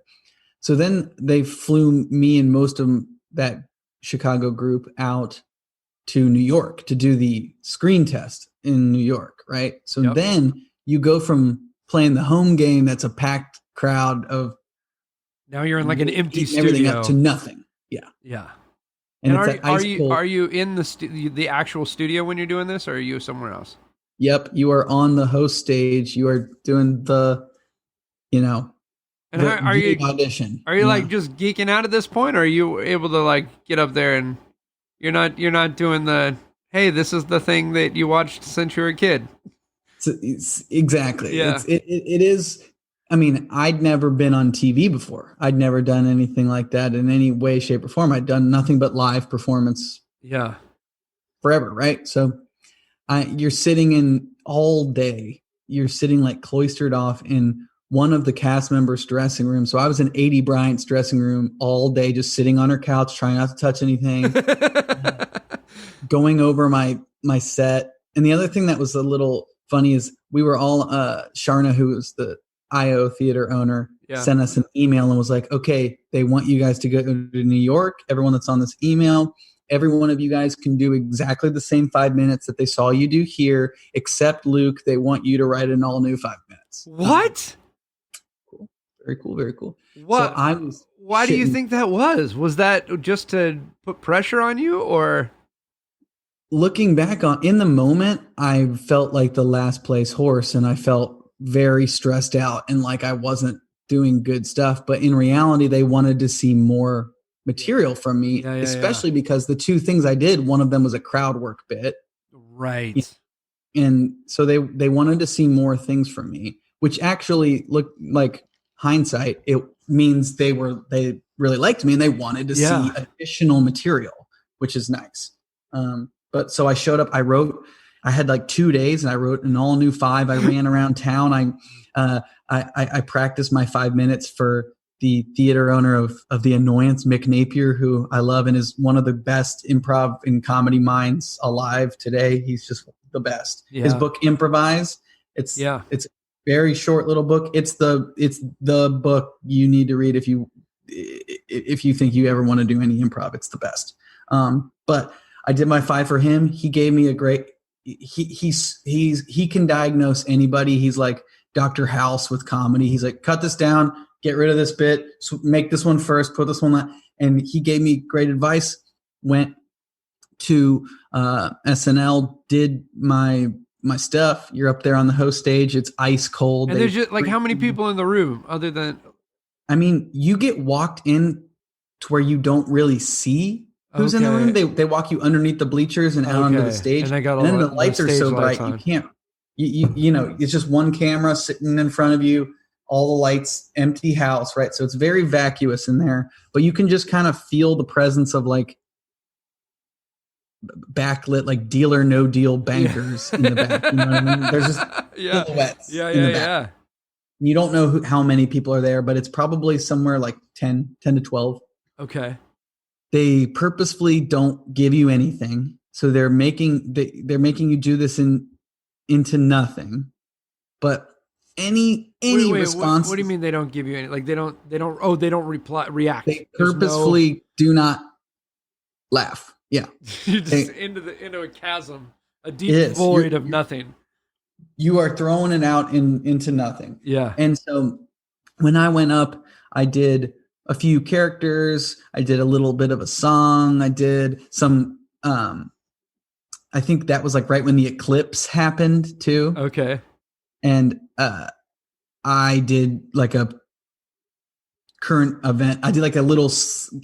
Speaker 5: So then they flew me and most of that Chicago group out to New York to do the screen test in New York, right? So then you go from playing the home game that's a packed crowd of, now you're in like an empty studio, everything up to nothing. Yeah. Yeah. And are you in the actual studio when you're doing this, or are you somewhere else? Yep. You are on the host stage. You are doing the, and are you audition. Are you like just geeking out at this point, or are you able to like get up there and you're not doing the, hey, this is the thing that you watched since you were a kid? Exactly. Yeah. It is. I mean, I'd never been on TV before. I'd never done anything like that in any way, shape, or form. I'd done nothing but live performance. Yeah. Forever, right? So you're sitting in all day. You're sitting like cloistered off in one of the cast members' dressing rooms. So I was in A.D. Bryant's dressing room all day, just sitting on her couch, trying not to touch anything, going over my set. And the other thing that was a little funny is we were all, Sharna, who was the IO theater owner, sent us an email and was like, okay, they want you guys to go to New York. Everyone that's on this email, every one of you guys can do exactly the same 5 minutes that they saw you do here, except Luke. They want you to write an all new 5 minutes. What? Cool. Very cool. Very cool.
Speaker 4: What?
Speaker 5: So I was.
Speaker 4: Why do you
Speaker 5: shitting-
Speaker 4: think that was? Was that just to put pressure on you, or?
Speaker 5: Looking back on in the moment, I felt like the last place horse, and I felt very stressed out and like I wasn't doing good stuff. But in reality, they wanted to see more material from me, especially because the two things I did, one of them was a crowd work bit.
Speaker 4: Right.
Speaker 5: And so they wanted to see more things from me, which actually looked like hindsight. It means they really liked me and they wanted to see additional material, which is nice. But so I showed up, I had like 2 days and I wrote an all new 5. I ran around town. I practiced my 5 minutes for the theater owner of The Annoyance, Mick Napier, who I love and is one of the best improv and comedy minds alive today. He's just the best.
Speaker 4: Yeah.
Speaker 5: His book Improvise. It's a very short little book. It's the book you need to read if you think you ever want to do any improv. It's the best. But I did my 5 for him. He gave me a great. He can diagnose anybody. He's like Dr. House with comedy. He's like, cut this down, get rid of this bit, make this one first, put this one that. And he gave me great advice. Went to SNL, did my stuff. You're up there on the host stage. It's ice cold.
Speaker 4: And there's just like how many people in the room other than?
Speaker 5: I mean, you get walked in to where you don't really see who's in the room. They walk you underneath the bleachers and out onto the stage. And then the lights are so bright you can't. You know, it's just one camera sitting in front of you, all the lights, empty house, right? So it's very vacuous in there, but you can just kind of feel the presence of like backlit, like Deal or No Deal bankers in the back. You know what I mean? There's just silhouettes in the back. You don't know how many people are there, but it's probably somewhere like 10 to 12.
Speaker 4: Okay.
Speaker 5: They purposefully don't give you anything. So they're making you do this into nothing. But any response.
Speaker 4: What do you mean they don't give you any? Like they don't react.
Speaker 5: They purposefully do not laugh. Yeah.
Speaker 4: You're just into a chasm, a deep void of nothing.
Speaker 5: You are throwing it out into nothing.
Speaker 4: Yeah.
Speaker 5: And so when I went up, I did a few characters. I did a little bit of a song. I did some, I think that was like right when the eclipse happened too.
Speaker 4: Okay.
Speaker 5: And I did like a current event. I did like a little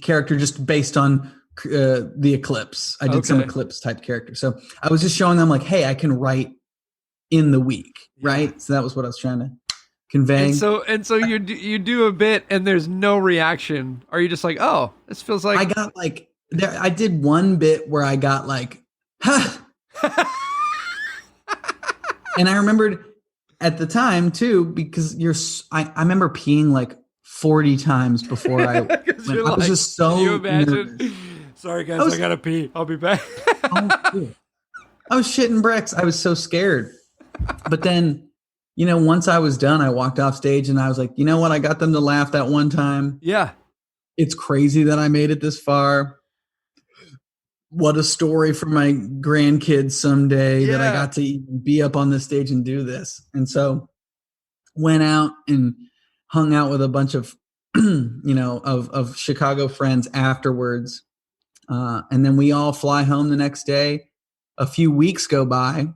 Speaker 5: character just based on the eclipse. I did some eclipse type character. So I was just showing them like, hey, I can write in the week, right? So that was what I was trying to convey.
Speaker 4: And so you do a bit and there's no reaction. Are you just like, oh, this feels like
Speaker 5: I got like there? I did one bit where I got like, huh. And I remembered at the time too, because I remember peeing like 40 times before I went. I was just so.
Speaker 4: Can you imagine?
Speaker 5: Nervous.
Speaker 4: Sorry guys, I gotta pee. I'll be back.
Speaker 5: I was shitting bricks. I was so scared. But then, you know, once I was done, I walked off stage and I was like, you know what? I got them to laugh that one time.
Speaker 4: Yeah.
Speaker 5: It's crazy that I made it this far. What a story for my grandkids someday that I got to even be up on this stage and do this. And so went out and hung out with a bunch of, of Chicago friends afterwards. And then we all fly home the next day. A few weeks go by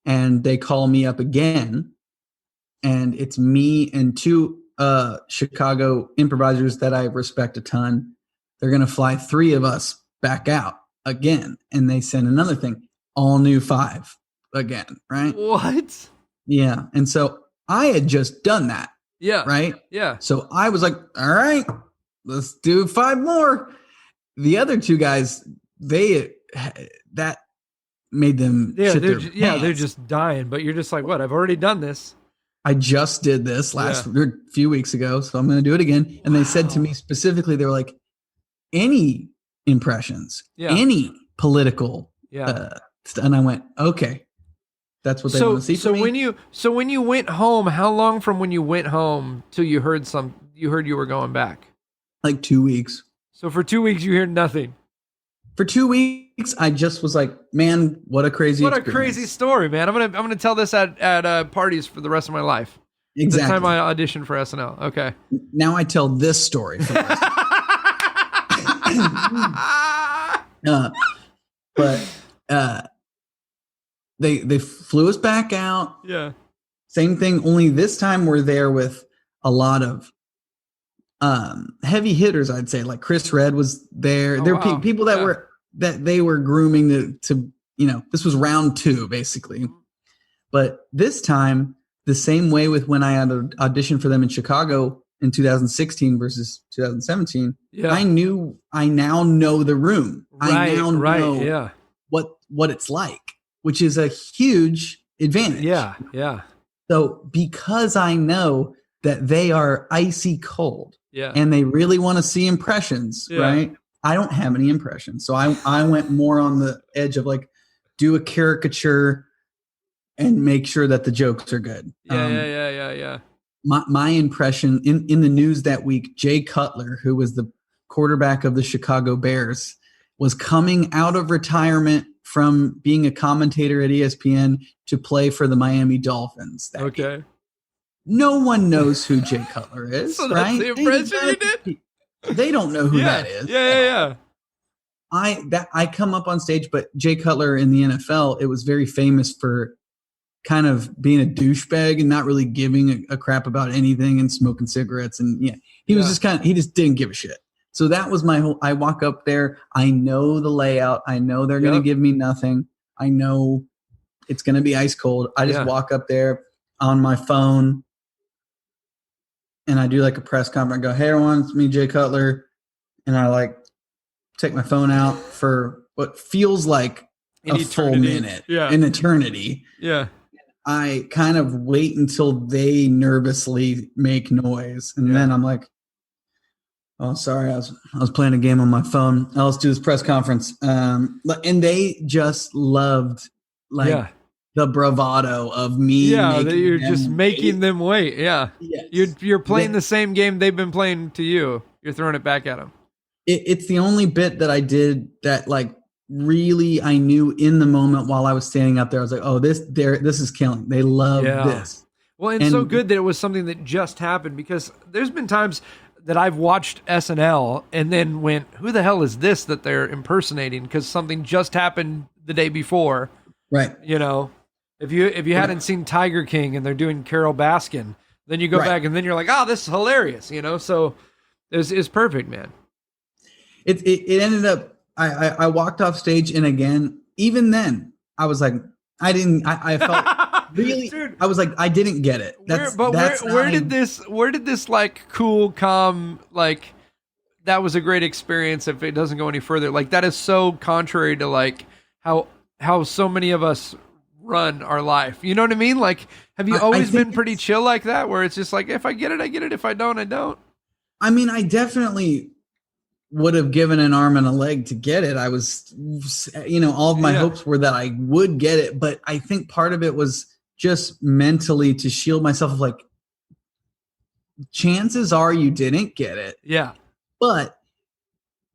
Speaker 5: and they call me up again. And it's me and 2 Chicago improvisers that I respect a ton. They're going to fly 3 of us back out again. And they send another thing, all new 5 again. Right.
Speaker 4: What?
Speaker 5: Yeah. And so I had just done that.
Speaker 4: Yeah.
Speaker 5: Right.
Speaker 4: Yeah.
Speaker 5: So I was like, all right, let's do 5 more. The other 2 guys, that made them shit their pants.
Speaker 4: They're just dying, but you're just like, what? I've already done this.
Speaker 5: I just did this a few weeks ago, so I'm going to do it again. And they said to me specifically, they were like, any impressions, any political, and I went, okay, that's what they want to see from me.
Speaker 4: When you went home, how long from when you went home till you heard you were going back?
Speaker 5: Like 2 weeks.
Speaker 4: So for 2 weeks, you hear nothing.
Speaker 5: For 2 weeks, I just was like, man, what a crazy experience.
Speaker 4: Crazy story, man. I'm gonna tell this at parties for the rest of my life.
Speaker 5: Exactly.
Speaker 4: The time I auditioned for SNL. Okay.
Speaker 5: Now I tell this story. But they flew us back out.
Speaker 4: Yeah.
Speaker 5: Same thing. Only this time we're there with a lot of heavy hitters. I'd say like Chris Redd was there. There were people that they were grooming to this was round 2 basically. But this time, the same way with when I had auditioned for them in Chicago in 2016 versus 2017, I now know the room. I now know what it's like, which is a huge advantage.
Speaker 4: Yeah, yeah.
Speaker 5: So because I know that they are icy cold and they really want to see impressions, right? I don't have any impressions. So I went more on the edge of like, do a caricature and make sure that the jokes are good.
Speaker 4: Yeah.
Speaker 5: My impression in the news that week, Jay Cutler, who was the quarterback of the Chicago Bears, was coming out of retirement from being a commentator at ESPN to play for the Miami Dolphins.
Speaker 4: Okay.
Speaker 5: No one knows who Jay Cutler is,
Speaker 4: so that's
Speaker 5: right?
Speaker 4: The impression you did?
Speaker 5: They don't know who that is.
Speaker 4: Yeah.
Speaker 5: I come up on stage, but Jay Cutler in the NFL, it was very famous for kind of being a douchebag and not really giving a crap about anything and smoking cigarettes. And he was he just didn't give a shit. So that was my whole, I walk up there. I know the layout. I know they're going to give me nothing. I know it's going to be ice cold. I just walk up there on my phone and I do like a press conference. I go, hey everyone, it's me, Jay Cutler. And I like take my phone out for what feels like a full minute, an eternity.
Speaker 4: Yeah.
Speaker 5: I kind of wait until they nervously make noise. And then I'm like, oh, sorry, I was playing a game on my phone. Let's do this press conference. And they just loved the bravado of me.
Speaker 4: Yeah, that you're just making them wait. Yeah.
Speaker 5: Yes.
Speaker 4: You're playing the same game they've been playing to you. You're throwing it back at them.
Speaker 5: It's the only bit that I did that like really I knew in the moment while I was standing up there. I was like, oh, this is killing. They love this.
Speaker 4: Well, and so good that it was something that just happened, because there's been times that I've watched SNL and then went, who the hell is this that they're impersonating? Because something just happened the day before.
Speaker 5: Right.
Speaker 4: If you hadn't seen Tiger King and they're doing Carol Baskin, then you go back and then you're like, oh, this is hilarious. So it's perfect, man.
Speaker 5: It ended up, I walked off stage, and again, even then, I was like, I felt really, dude, I was like, I didn't get it.
Speaker 4: Where did this like cool, calm, like that was a great experience if it doesn't go any further? Like that is so contrary to like how so many of us run our life. You know what I mean? Like, have you always been pretty chill like that, where it's just like, if I get it, I get it. If I don't, I don't?
Speaker 5: I mean, I definitely would have given an arm and a leg to get it. I was, all of my hopes were that I would get it, but I think part of it was just mentally to shield myself of like, chances are you didn't get it.
Speaker 4: Yeah.
Speaker 5: But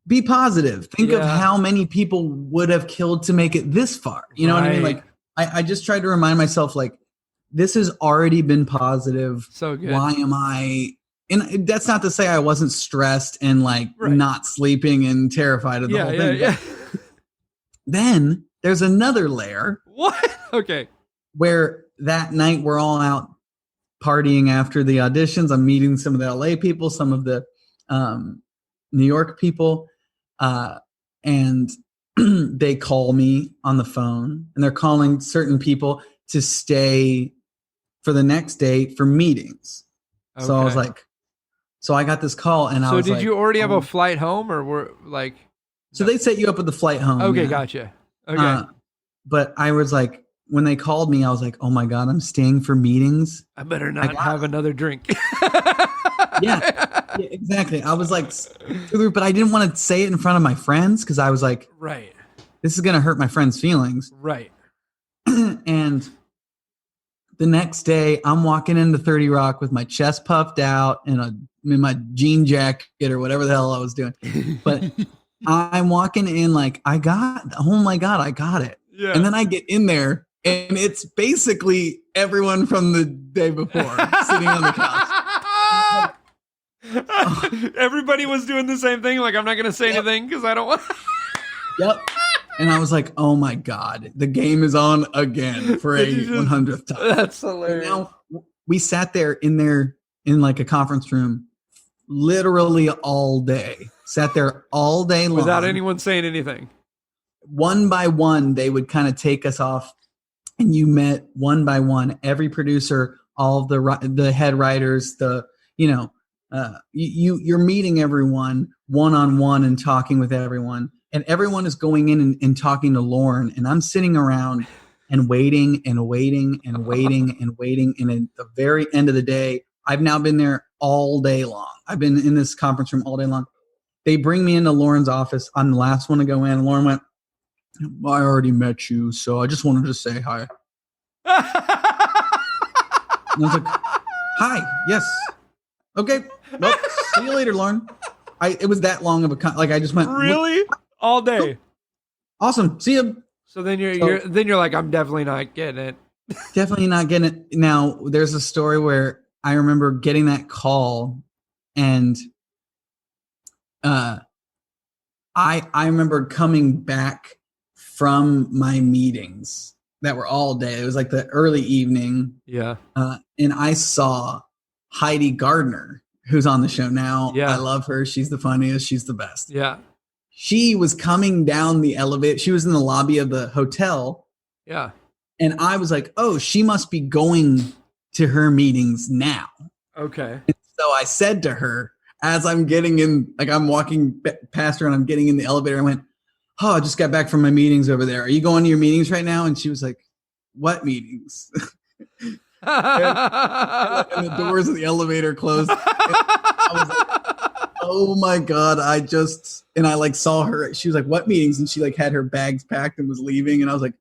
Speaker 5: be positive. Think of how many people would have killed to make it this far. You know what I mean? Like, I just tried to remind myself, like, this has already been positive.
Speaker 4: So good.
Speaker 5: Why am I... And that's not to say I wasn't stressed and like not sleeping and terrified of the whole thing. Yeah. Then there's another layer.
Speaker 4: What? Okay.
Speaker 5: Where that night we're all out partying after the auditions. I'm meeting some of the LA people, some of the New York people. And they call me on the phone, and they're calling certain people to stay for the next day for meetings. Okay. So I was like, so I got this call, and I was like,
Speaker 4: so did you already have a flight home, or were like?
Speaker 5: So they set you up with the flight home.
Speaker 4: Okay, gotcha. Okay.
Speaker 5: But I was like, when they called me, I was like, oh my God, I'm staying for meetings.
Speaker 4: I better not have another drink.
Speaker 5: yeah, exactly. I was like, but I didn't want to say it in front of my friends, because I was like,
Speaker 4: right,
Speaker 5: this is going to hurt my friends' feelings.
Speaker 4: Right.
Speaker 5: And the next day, I'm walking into 30 Rock with my chest puffed out and in my jean jacket or whatever the hell I was doing. But I'm walking in like, oh my God, I got it. Yeah. And then I get in there And it's basically everyone from the day before sitting on the couch.
Speaker 4: Everybody was doing the same thing. Like, I'm not going to say anything because I don't want.
Speaker 5: Yep. And I was like, oh my God, the game is on again for a 100th time.
Speaker 4: That's hilarious.
Speaker 5: And now we sat there in like a conference room literally all day. Sat there all day long.
Speaker 4: Without anyone saying anything.
Speaker 5: One by one, they would kind of take us off, and you met one by one every producer, all of the head writers, you're meeting everyone one-on-one and talking with everyone, and everyone is going in and talking to Lauren, and I'm sitting around and waiting and waiting and waiting and waiting, and at the very end of the day, I've now been there all day long. I've been in this conference room all day long. They bring me into Lauren's office. I'm the last one to go in. Lauren went, I already met you, so I just wanted to say hi. And I was like, hi, yes. Okay. Well, see you later, Lauren. It was that long of a I just went
Speaker 4: really all day.
Speaker 5: Awesome. See you.
Speaker 4: So then you're like, I'm definitely not getting it.
Speaker 5: Definitely not getting it. Now, there's a story where I remember getting that call, and I remember coming back from my meetings that were all day. It was like the early evening.
Speaker 4: Yeah.
Speaker 5: And I saw Heidi Gardner, who's on the show now.
Speaker 4: Yeah.
Speaker 5: I love her. She's the funniest. She's the best.
Speaker 4: Yeah.
Speaker 5: She was coming down the elevator. She was in the lobby of the hotel.
Speaker 4: Yeah.
Speaker 5: And I was like, oh, she must be going to her meetings now.
Speaker 4: Okay.
Speaker 5: And so I said to her, as I'm getting in, like I'm walking past her and I'm getting in the elevator, I went, oh, I just got back from my meetings over there. Are you going to your meetings right now? And she was like, what meetings? And the doors of the elevator closed. I was like, oh my God. I like saw her. She was like, what meetings? And she like had her bags packed and was leaving. And I was like,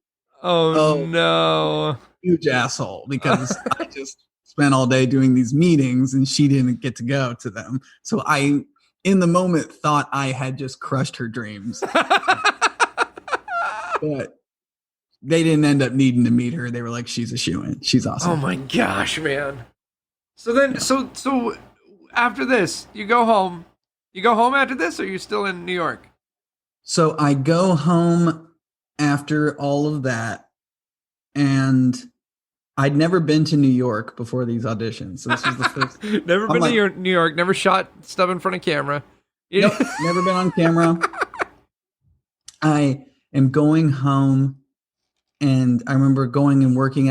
Speaker 4: oh no.
Speaker 5: Huge asshole, because I just spent all day doing these meetings and she didn't get to go to them. So I, in the moment, thought I had just crushed her dreams. But they didn't end up needing to meet her. They were like, she's a shoo-in. She's awesome.
Speaker 4: Oh my gosh, man. So then, so after this, you go home. You go home after this, or you're still in New York?
Speaker 5: So I go home after all of that, and I'd never been to New York before these auditions. So this was the first.
Speaker 4: Never been to New York. Never shot stuff in front of camera.
Speaker 5: Nope, never been on camera. I am going home, and I remember going and working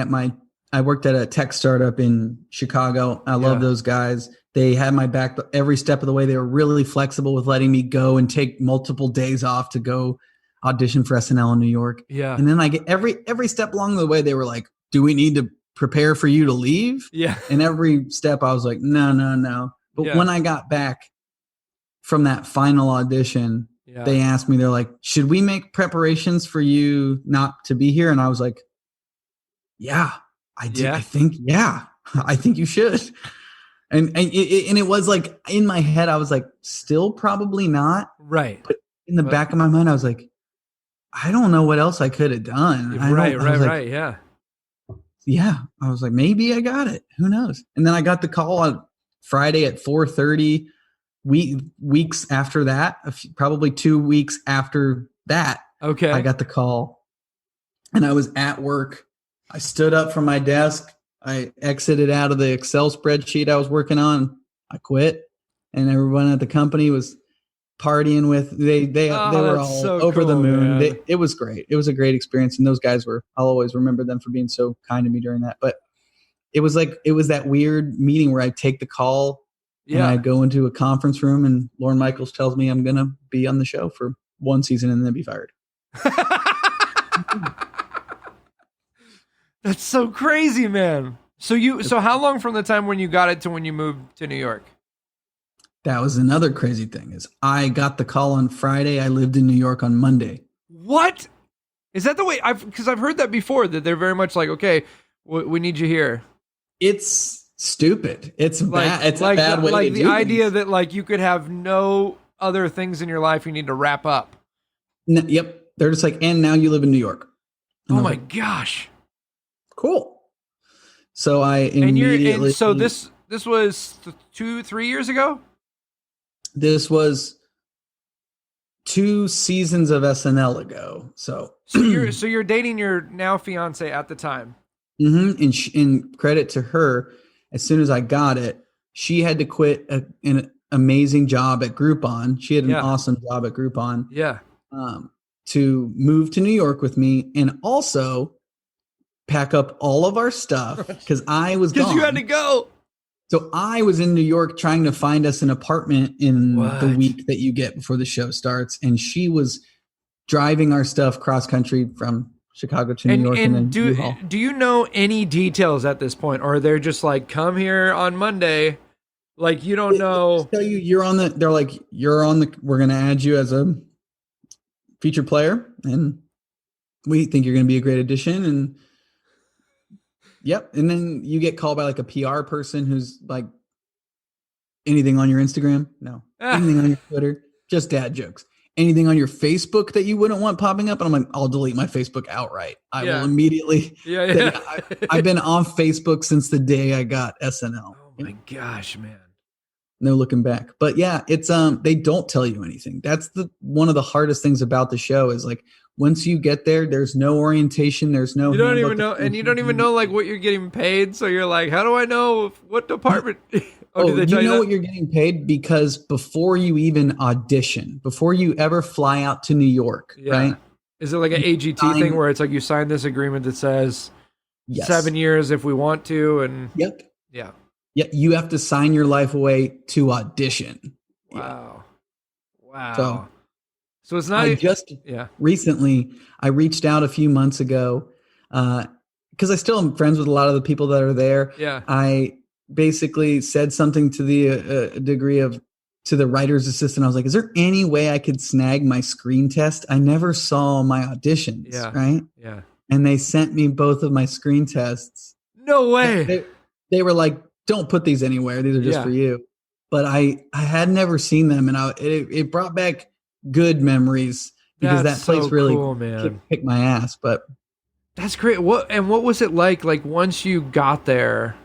Speaker 5: I worked at a tech startup in Chicago. I love those guys. They had my back every step of the way. They were really flexible with letting me go and take multiple days off to go audition for SNL in New York.
Speaker 4: Yeah.
Speaker 5: And then I get every step along the way, they were like, do we need to prepare for you to leave?
Speaker 4: Yeah.
Speaker 5: And every step I was like, no. But when I got back from that final audition, they asked me, they're like, should we make preparations for you not to be here? And I was like, yeah, I did. I think you should. And it was like in my head, I was like, still probably not.
Speaker 4: Right.
Speaker 5: But in the back of my mind, I was like, I don't know what else I could have done.
Speaker 4: Right. Yeah.
Speaker 5: Yeah. I was like, maybe I got it. Who knows? And then I got the call on Friday at 4:30. Weeks after that, probably 2 weeks after that,
Speaker 4: okay,
Speaker 5: I got the call, and I was at work. I stood up from my desk. I exited out of the Excel spreadsheet I was working on. I quit, and everyone at the company was partying with. They were all
Speaker 4: so
Speaker 5: over
Speaker 4: cool,
Speaker 5: the moon.
Speaker 4: Man.
Speaker 5: It was great. It was a great experience, and those guys were. I'll always remember them for being so kind to me during that. But it was that weird meeting where I take the call. Yeah. And I go into a conference room, and Lorne Michaels tells me I'm going to be on the show for one season and then be fired.
Speaker 4: That's so crazy, man. So how long from the time when you got it to when you moved to New York?
Speaker 5: That was another crazy thing is I got the call on Friday. I lived in New York on Monday.
Speaker 4: What? Is that the way? Because I've heard that before, that they're very much like, okay, we need you here.
Speaker 5: It's stupid. It's bad. It's
Speaker 4: like
Speaker 5: a bad way
Speaker 4: like
Speaker 5: to
Speaker 4: the
Speaker 5: do
Speaker 4: idea
Speaker 5: things.
Speaker 4: that like you could have no other things in your life you need to wrap up.
Speaker 5: Yep. They're just like, and now you live in New York.
Speaker 4: Oh my gosh.
Speaker 5: Cool. So I
Speaker 4: And
Speaker 5: immediately.
Speaker 4: so this was 2-3 years ago.
Speaker 5: This was 2 seasons of SNL ago. So
Speaker 4: you're dating your now fiance at the time.
Speaker 5: in credit to her, as soon as I got it, she had to quit an amazing job at Groupon. She had an awesome job at Groupon.
Speaker 4: Yeah.
Speaker 5: To move to New York with me and also pack up all of our stuff because I was gone.
Speaker 4: Because you had to go.
Speaker 5: So I was in New York trying to find us an apartment in the week that you get before the show starts. And she was driving our stuff cross country from Chicago to New York. And
Speaker 4: do you know any details at this point? Or they're just like, come here on Monday. Like, you don't know.
Speaker 5: Tell you, they're like, we're going to add you as a featured player. And we think you're going to be a great addition. And yep. And then you get called by like a PR person who's like, anything on your Instagram? No. Anything on your Twitter? Just dad jokes. Anything on your Facebook that you wouldn't want popping up? And I'm like, I'll delete my Facebook outright. I will immediately. Yeah. I've been off Facebook since the day I got SNL.
Speaker 4: Oh my gosh, man.
Speaker 5: No looking back. But yeah, it's they don't tell you anything. That's one of the hardest things about the show is like once you get there, there's no orientation, there's no.
Speaker 4: You don't even know, and you don't even know like what you're getting paid. So you're like, how do I know what department?
Speaker 5: You know what you're getting paid because before you even audition, before you ever fly out to New York, right?
Speaker 4: Is it like an AGT thing where it's like you sign this agreement that says 7 years if we want to, and yeah, you have to sign your life away to audition. Wow. So it's not.
Speaker 5: Recently I reached out a few months ago because I still am friends with a lot of the people that are there.
Speaker 4: Yeah,
Speaker 5: I basically said something to the degree of to the writer's assistant. I was like, is there any way I could snag my screen test? I never saw my auditions. Right.
Speaker 4: Yeah.
Speaker 5: And they sent me both of my screen tests.
Speaker 4: No way.
Speaker 5: They were like, don't put these anywhere. These are just for you. But I had never seen them. And it brought back good memories because that place really kicked my ass. But
Speaker 4: that's great. What was it like once you got there?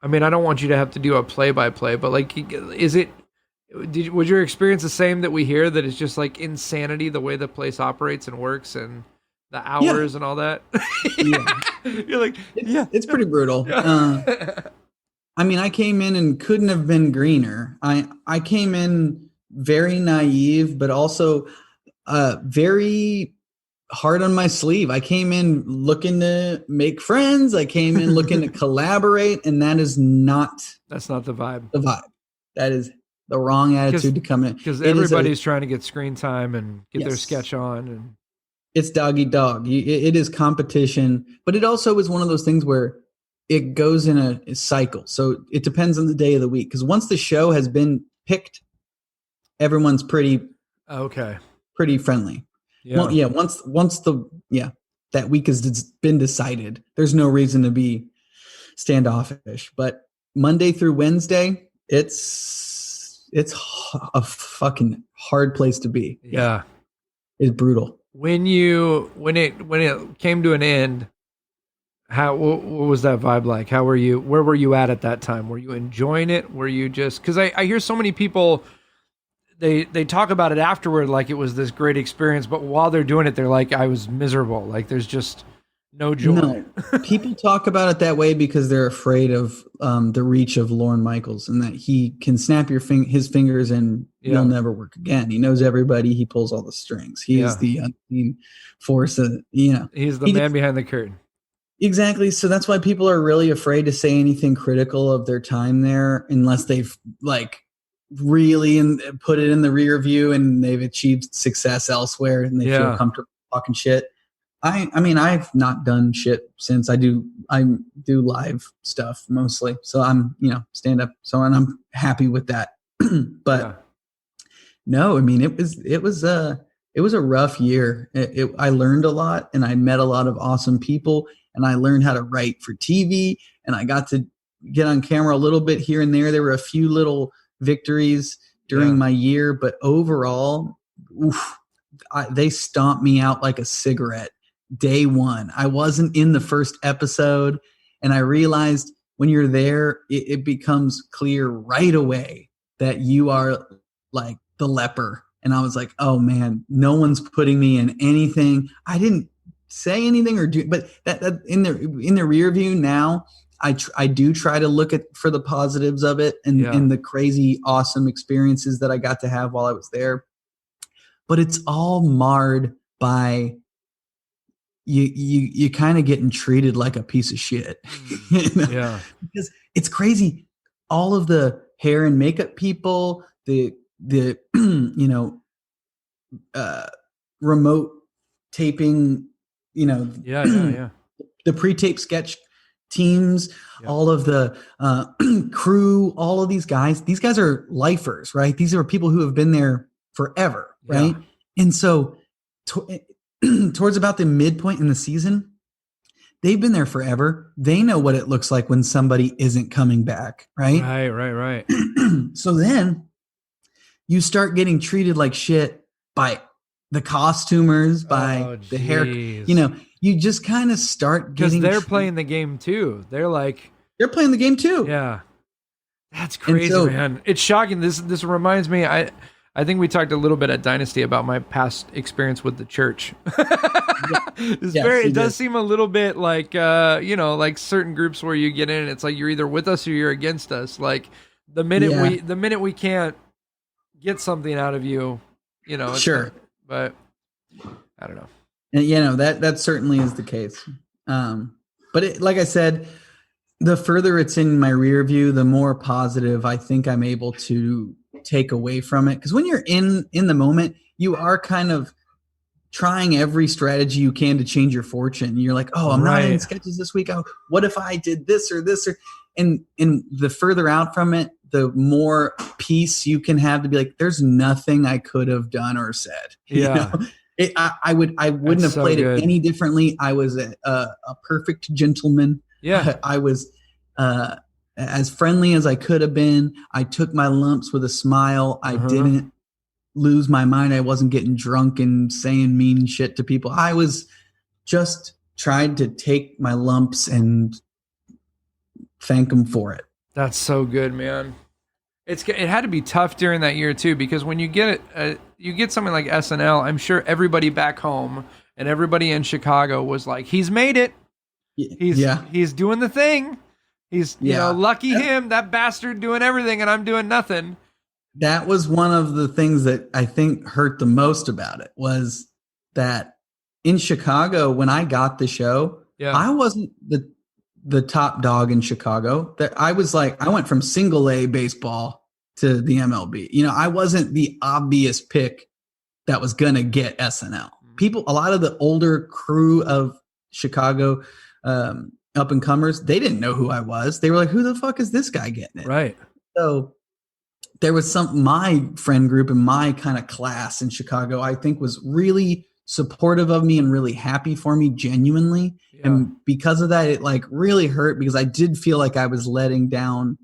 Speaker 4: I mean, I don't want you to have to do a play-by-play, but like, was your experience the same that we hear, that it's just like insanity the way the place operates and works and the hours and all that? You're like,
Speaker 5: it's pretty brutal. I mean, I came in and couldn't have been greener. I came in very naive, but also very hard on my sleeve. I came in looking to make friends. I came in looking to collaborate, and that's not the vibe. That is the wrong attitude to come in.
Speaker 4: Because everybody's trying to get screen time and get their sketch on, and
Speaker 5: it's dog eat dog. It is competition, but it also is one of those things where it goes in a cycle. So it depends on the day of the week. Because once the show has been picked, everyone's pretty friendly. Yeah. Well, once that week has been decided, there's no reason to be standoffish. But Monday through Wednesday, it's a fucking hard place to be.
Speaker 4: Yeah.
Speaker 5: It's brutal.
Speaker 4: When it came to an end, what was that vibe like? Where were you at that time? Were you enjoying it? Were you just, because I hear so many people, they talk about it afterward like it was this great experience, but while they're doing it, they're like, I was miserable. Like there's just no joy. No.
Speaker 5: People talk about it that way because they're afraid of the reach of Lorne Michaels and that he can snap his fingers and you'll never work again. He knows everybody. He pulls all the strings. He is the unseen force.
Speaker 4: He's the man behind the curtain.
Speaker 5: Exactly. So that's why people are really afraid to say anything critical of their time there unless they've like really put it in the rear view and they've achieved success elsewhere and they feel comfortable talking shit. I mean, I've not done shit since. I do live stuff mostly. So I'm, stand up. And I'm happy with that. But no, I mean, it was a rough year. I learned a lot and I met a lot of awesome people and I learned how to write for TV and I got to get on camera a little bit here and there. There were a few little victories during my year, but overall, they stomped me out like a cigarette. day one. I wasn't in the first episode, and I realized when you're there, it becomes clear right away that you are like the leper. And I was like, oh man, no one's putting me in anything. I didn't say anything or do, but that in the rear view now, I do try to look for the positives of it and the crazy, awesome experiences that I got to have while I was there. But it's all marred by you kind of getting treated like a piece of shit. You know?
Speaker 4: Yeah.
Speaker 5: Because it's crazy. All of the hair and makeup people, the remote taping, the pre-tape sketch teams, all of the crew, all of these guys are lifers, right? These are people who have been there forever, right? And so towards about the midpoint in the season, they've been there forever. They know what it looks like when somebody isn't coming back, right?
Speaker 4: Right.
Speaker 5: So then you start getting treated like shit by the costumers, by the hair, you just kind of start getting,
Speaker 4: because they're playing the game too. They're
Speaker 5: playing the game too.
Speaker 4: Yeah. That's crazy, man. It's shocking. This reminds me, I think we talked a little bit at Dynasty about my past experience with the church. It does seem a little bit like, like certain groups where you get in, it's like you're either with us or you're against us. Like the minute we can't get something out of you,
Speaker 5: sure.
Speaker 4: But I don't know.
Speaker 5: And that certainly is the case. But like I said, the further it's in my rear view, the more positive I think I'm able to take away from it. Because when you're in the moment, you are kind of trying every strategy you can to change your fortune. You're like, oh, I'm not in sketches this week. Oh, what if I did this or this? And the further out from it, the more peace you can have to be like, there's nothing I could have done or said.
Speaker 4: Yeah.
Speaker 5: I wouldn't have played it any differently. I was a perfect gentleman.
Speaker 4: Yeah.
Speaker 5: I was as friendly as I could have been. I took my lumps with a smile. I didn't lose my mind. I wasn't getting drunk and saying mean shit to people. I was just trying to take my lumps and thank them for it.
Speaker 4: That's so good, man. It had to be tough during that year too, because when you get something like SNL, I'm sure everybody back home and everybody in Chicago was like, he's made it. He's doing the thing. He's lucky him, that bastard doing everything and I'm doing nothing.
Speaker 5: That was one of the things that I think hurt the most about it, was that in Chicago, when I got the show, I wasn't the top dog in Chicago. That I was like, I went from single A baseball to the MLB. I wasn't the obvious pick that was going to get SNL. People, a lot of the older crew of Chicago up and comers, they didn't know who I was. They were like, who the fuck is this guy getting it?
Speaker 4: Right.
Speaker 5: So there was my friend group and my kind of class in Chicago, I think, was really supportive of me and really happy for me genuinely. Yeah. And because of that, it like really hurt, because I did feel like I was letting down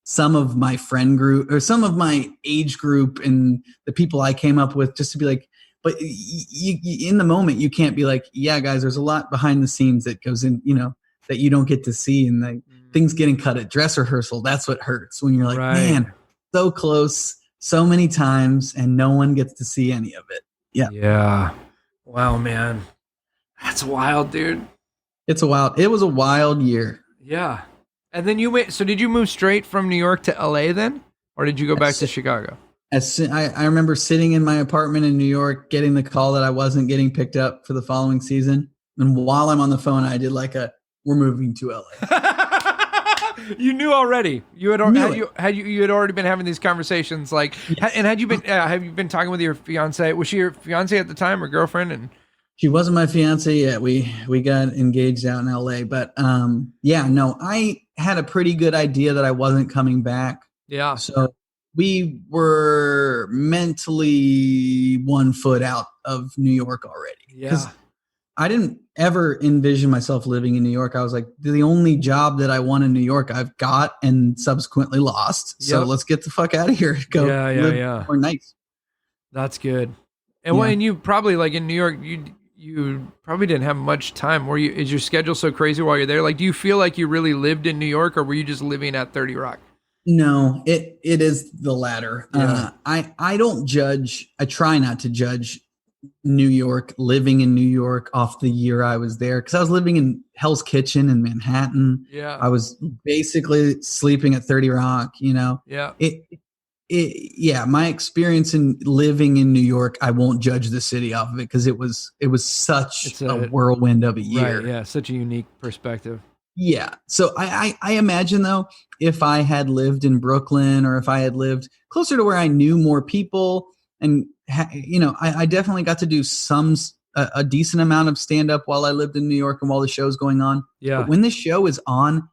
Speaker 5: some of my friend group or some of my age group and the people I came up with, just to be like, but you in the moment, you can't be like, yeah, guys, there's a lot behind the scenes that goes in, that you don't get to see. And like things getting cut at dress rehearsal, that's what hurts, when you're like, man, so close so many times and no one gets to see any of it. Yeah.
Speaker 4: Yeah. Wow, man. That's wild, dude.
Speaker 5: It was a wild year.
Speaker 4: Yeah. And then did you move straight from New York to LA then? Or did you go back to Chicago?
Speaker 5: I remember sitting in my apartment in New York, getting the call that I wasn't getting picked up for the following season. And while I'm on the phone, I did we're moving to LA.
Speaker 4: You knew already. You had already been having these conversations. And have you been talking with your fiance? Was she your fiance at the time or girlfriend? And
Speaker 5: she wasn't my fiance yet. We got engaged out in LA, but I had a pretty good idea that I wasn't coming back.
Speaker 4: Yeah.
Speaker 5: So we were mentally 1 foot out of New York already.
Speaker 4: Yeah.
Speaker 5: I didn't ever envision myself living in New York. I was like, the only job that I want in New York, I've got and subsequently lost. So let's get the fuck out of here. Go live somewhere nice.
Speaker 4: That's good. And when you probably in New York, you you probably didn't have much time. Is your schedule so crazy while you're there? Like, do you feel like you really lived in New York, or were you just living at 30 Rock?
Speaker 5: No, it is the latter.
Speaker 4: Yeah.
Speaker 5: I don't judge. I try not to judge New York, living in New York off the year I was there, because I was living in Hell's Kitchen in Manhattan.
Speaker 4: Yeah.
Speaker 5: I was basically sleeping at 30 Rock.
Speaker 4: Yeah.
Speaker 5: Yeah, my experience in living in New York, I won't judge the city off of it, because it was such a whirlwind of a year.
Speaker 4: Right, yeah, such a unique perspective.
Speaker 5: Yeah. So I imagine, though, if I had lived in Brooklyn, or if I had lived closer to where I knew more people, and I definitely got to do a decent amount of stand up while I lived in New York and while the show's going on.
Speaker 4: Yeah.
Speaker 5: But when the show is on,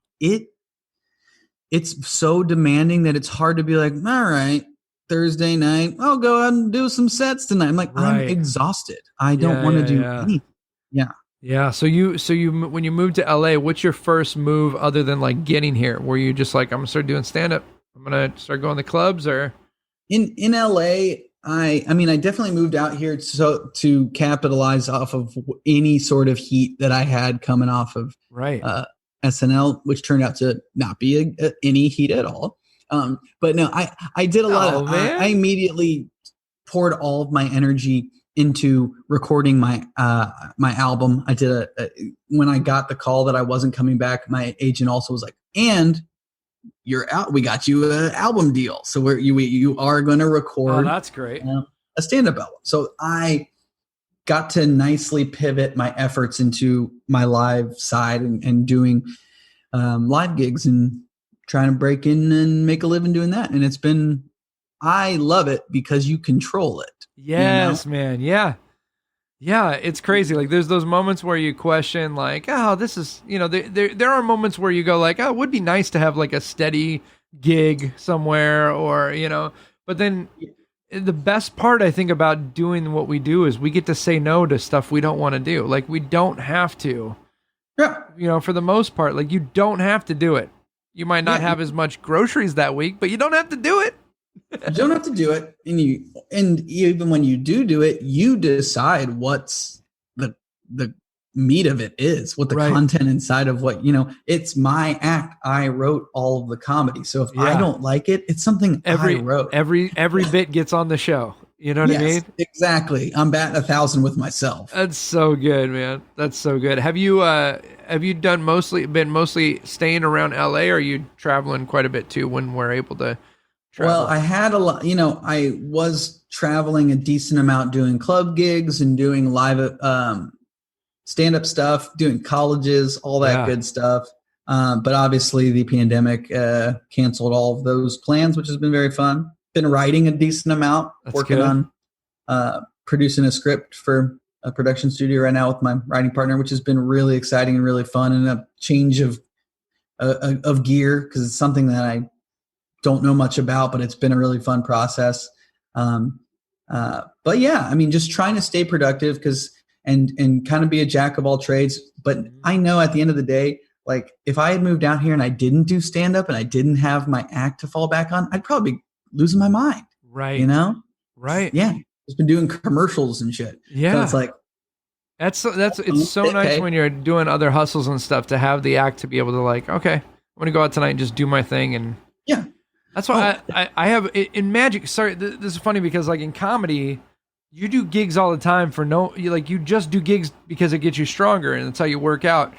Speaker 5: it's so demanding that it's hard to be like, all right, Thursday night, I'll go out and do some sets tonight. I'm like, I'm exhausted. I don't want to do anything. Yeah.
Speaker 4: Yeah. So you when you moved to LA, what's your first move other than like getting here? Were you just like, I'm gonna start doing stand up? I'm gonna start going to clubs? Or
Speaker 5: in LA, I definitely moved out here to capitalize off of any sort of heat that I had coming off of SNL, which turned out to not be any heat at all. But no, I did a lot of. I immediately poured all of my energy into recording my album. I did when I got the call that I wasn't coming back, my agent also was like, "And you're out. We got you an album deal, so you are going to record."
Speaker 4: Oh, that's great.
Speaker 5: A stand-up album. So I got to nicely pivot my efforts into my live side and doing live gigs and trying to break in and make a living doing that. And I love it because you control it.
Speaker 4: Yes, man. Yeah. Yeah. It's crazy. Like, there's those moments where you question, like, oh, this is, there are moments where you go like, oh, it would be nice to have like a steady gig somewhere, or, but then the best part I think about doing what we do is we get to say no to stuff we don't want to do. Like, we don't have to, for the most part, like, you don't have to do it. You might not have as much groceries that week, but you don't have to do it.
Speaker 5: You don't have to do it. And even when you do it, you decide what's the meat of it is, what the content inside of what, it's my act. I wrote all of the comedy. So if I don't like it, it's something I wrote.
Speaker 4: Every bit gets on the show. You know what I mean?
Speaker 5: Exactly. I'm batting 1,000 with myself.
Speaker 4: That's so good, man. That's so good. Have you been mostly staying around LA, or are you traveling quite a bit too when we're able to travel?
Speaker 5: Well, I had a lot, I was traveling a decent amount, doing club gigs and doing live stand-up stuff, doing colleges, all that good stuff. But obviously the pandemic canceled all of those plans, which has been very fun. Been writing a decent amount, working on producing a script for a production studio right now with my writing partner, which has been really exciting and really fun, and a change of gear, because it's something that I don't know much about, but it's been a really fun process. But yeah, just trying to stay productive and kind of be a jack of all trades. But I know at the end of the day, like, if I had moved out here and I didn't do stand up and I didn't have my act to fall back on, I'd probably be losing my mind.
Speaker 4: Right. Right.
Speaker 5: Yeah. Just been doing commercials and shit.
Speaker 4: Yeah.
Speaker 5: So it's like,
Speaker 4: it's so nice when you're doing other hustles and stuff to have the act to be able to, like, okay, I'm going to go out tonight and just do my thing. And
Speaker 5: yeah.
Speaker 4: That's why I have in magic. Sorry, this is funny because, like, in comedy, you do gigs all the time you just do gigs because it gets you stronger and that's how you work out.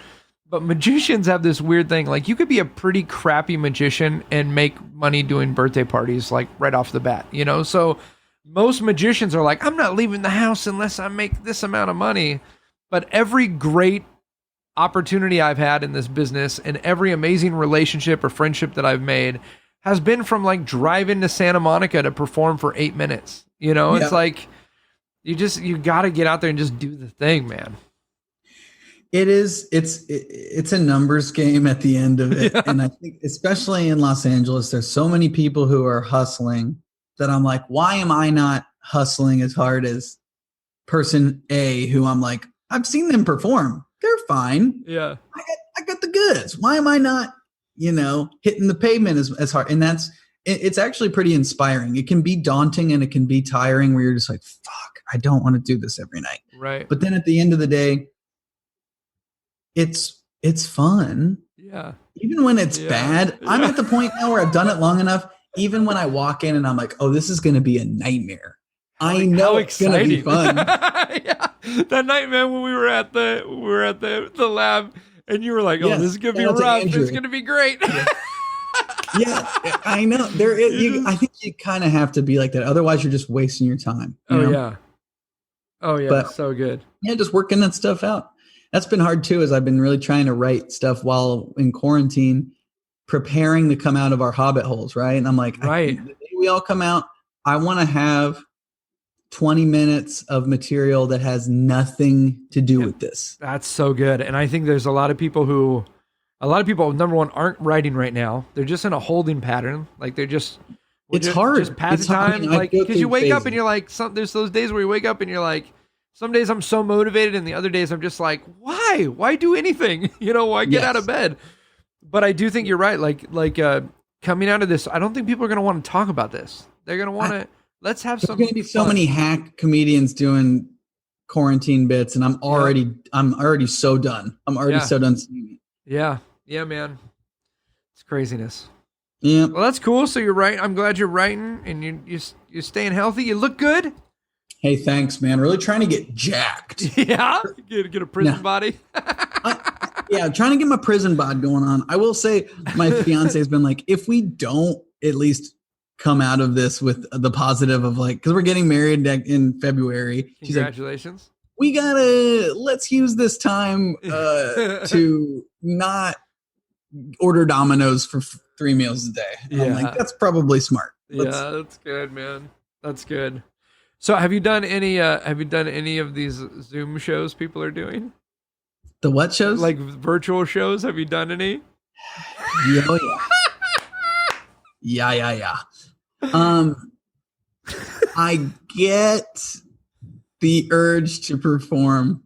Speaker 4: But magicians have this weird thing. Like, you could be a pretty crappy magician and make money doing birthday parties, like, right off the bat, So most magicians are like, I'm not leaving the house unless I make this amount of money. But every great opportunity I've had in this business and every amazing relationship or friendship that I've made has been from, like, driving to Santa Monica to perform for 8 minutes. It's like, you got to get out there and just do the thing, man.
Speaker 5: It's a numbers game at the end of it. Yeah. And I think especially in Los Angeles, there's so many people who are hustling that I'm like, why am I not hustling as hard as person A, who I'm like, I've seen them perform. They're fine.
Speaker 4: Yeah.
Speaker 5: I got the goods. Why am I not, hitting the pavement as hard? And it's actually pretty inspiring. It can be daunting and it can be tiring where you're just like, fuck, I don't want to do this every night.
Speaker 4: Right.
Speaker 5: But then at the end of the day, it's fun.
Speaker 4: Yeah.
Speaker 5: Even when it's bad, I'm at the point now where I've done it long enough. Even when I walk in and I'm like, oh, this is going to be a nightmare. I know it's going to be fun.
Speaker 4: Yeah. That night, man, when we were at the lab and you were like, oh, this is going to be rough. It's going to be great.
Speaker 5: Yeah, I know. There is. I think you kind of have to be like that. Otherwise, you're just wasting your time. You know?
Speaker 4: Oh, yeah. But, so good.
Speaker 5: Yeah, just working that stuff out. That's been hard, too, as I've been really trying to write stuff while in quarantine, preparing to come out of our hobbit holes, right? And I'm like, the day we all come out, I want to have 20 minutes of material that has nothing to do with this.
Speaker 4: That's so good. And I think there's a lot of people, number one, aren't writing right now. They're just in a holding pattern. Like
Speaker 5: it's hard.
Speaker 4: Just pass time. Like, because you wake up and you're like, there's those days where you wake up and you're like, some days I'm so motivated and the other days I'm just like, why? Why do anything? Why get out of bed? But I do think you're right. Like coming out of this, I don't think people are going to want to talk about this. They're going to want to, let's have some.
Speaker 5: There's going to be so many hack comedians doing quarantine bits, and I'm already so done. I'm already so done seeing it.
Speaker 4: Yeah. Yeah, man. It's craziness.
Speaker 5: Yeah.
Speaker 4: Well, that's cool. So you're right. I'm glad you're writing and you're staying healthy. You look good.
Speaker 5: Hey, thanks, man. Really trying to get jacked.
Speaker 4: Yeah. Get a prison body.
Speaker 5: Trying to get my prison bod going on. I will say my fiance has been like, if we don't at least come out of this with the positive of like, because we're getting married in February.
Speaker 4: Congratulations.
Speaker 5: Like, let's use this time to not order Domino's for 3 meals a day. And I'm like, that's probably smart.
Speaker 4: That's good, man. That's good. So have you done any of these Zoom shows people are doing?
Speaker 5: The what shows?
Speaker 4: Like virtual shows. Have you done any?
Speaker 5: Oh, yeah. Yeah. I get the urge to perform,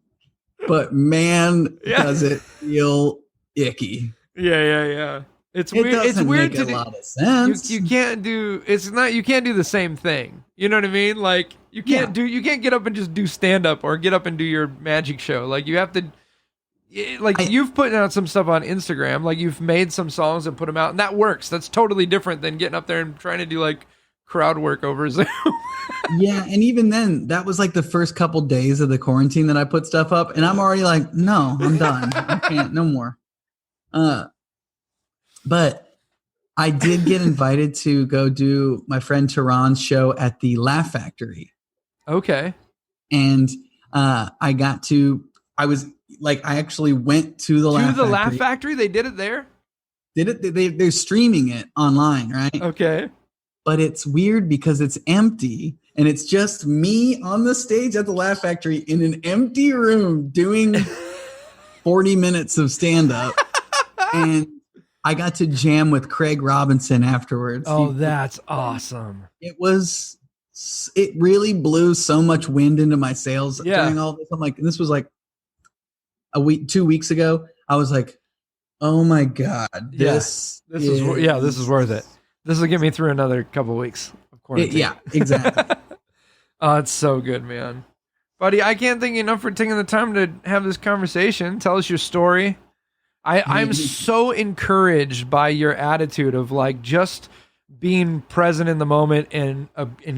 Speaker 5: but man, does it feel icky.
Speaker 4: Yeah. It's weird. It's weird
Speaker 5: to do. A lot of sense.
Speaker 4: You can't do the same thing. You know what I mean? Like you can't get up and just do stand up or get up and do your magic show. Like you have to. Like you've put out some stuff on Instagram, like you've made some songs and put them out, and that works. That's totally different than getting up there and trying to do like crowd work over Zoom.
Speaker 5: Yeah, and even then, that was like the first couple days of the quarantine that I put stuff up, and I'm already like, no, I'm done. I can't, no more. But I did get invited to go do my friend Tehran's show at the Laugh Factory.
Speaker 4: Okay.
Speaker 5: And I actually went to the
Speaker 4: Laugh Factory. They did it there.
Speaker 5: They're streaming it online, right?
Speaker 4: Okay.
Speaker 5: But it's weird because it's empty and it's just me on the stage at the Laugh Factory in an empty room doing 40 minutes of stand up. And I got to jam with Craig Robinson afterwards.
Speaker 4: Oh, that's awesome.
Speaker 5: It really blew so much wind into my sails during all this. I'm like, this was like 2 weeks ago. I was like, oh my God, this is
Speaker 4: worth it. This will get me through another couple of weeks of quarantine.
Speaker 5: Yeah, exactly.
Speaker 4: Oh, it's so good, man. Buddy, I can't thank you enough for taking the time to have this conversation. Tell us your story. I'm so encouraged by your attitude of like just being present in the moment and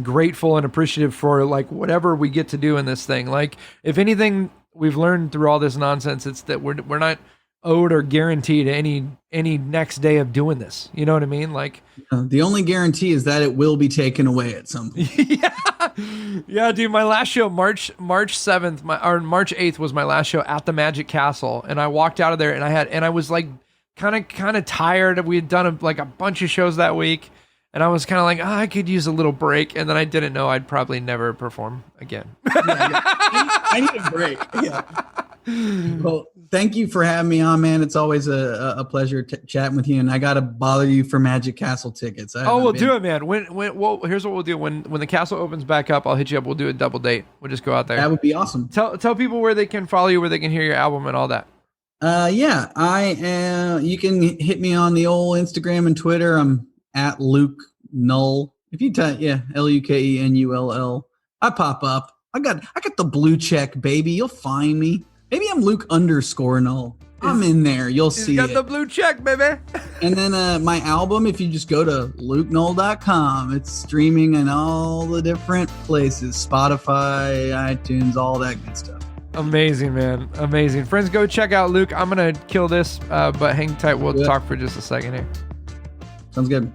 Speaker 4: grateful and appreciative for like whatever we get to do in this thing. Like if anything we've learned through all this nonsense, it's that we're not owed or guaranteed any next day of doing this. You know what I mean? Like
Speaker 5: the only guarantee is that it will be taken away at some point.
Speaker 4: Yeah, dude. My last show, March 7th, March 8th was my last show at the Magic Castle, and I walked out of there, and I was like, kind of tired. We had done a bunch of shows that week, and I was kind of like, I could use a little break, and then I didn't know I'd probably never perform again.
Speaker 5: I need a break. Yeah. Well, thank you for having me on, man. It's always a pleasure chatting with you, and I got to bother you for Magic Castle tickets.
Speaker 4: We'll do it, man. Here's what we'll do. When the castle opens back up, I'll hit you up. We'll do a double date. We'll just go out there.
Speaker 5: That would be awesome.
Speaker 4: Tell people where they can follow you, where they can hear your album and all that.
Speaker 5: You can hit me on the old Instagram and Twitter. I'm at Luke Null. If you type, LukeNull, I pop up. I got the blue check, baby. You'll find me. Maybe I'm Luke _Null. I'm in there. You'll see
Speaker 4: He's got
Speaker 5: it.
Speaker 4: the blue check, baby.
Speaker 5: And then my album, if you just go to lukenull.com, it's streaming in all the different places. Spotify, iTunes, all that good stuff.
Speaker 4: Amazing, man. Amazing. Friends, go check out Luke. I'm going to kill this, but hang tight. We'll talk for just a second here.
Speaker 5: Sounds good.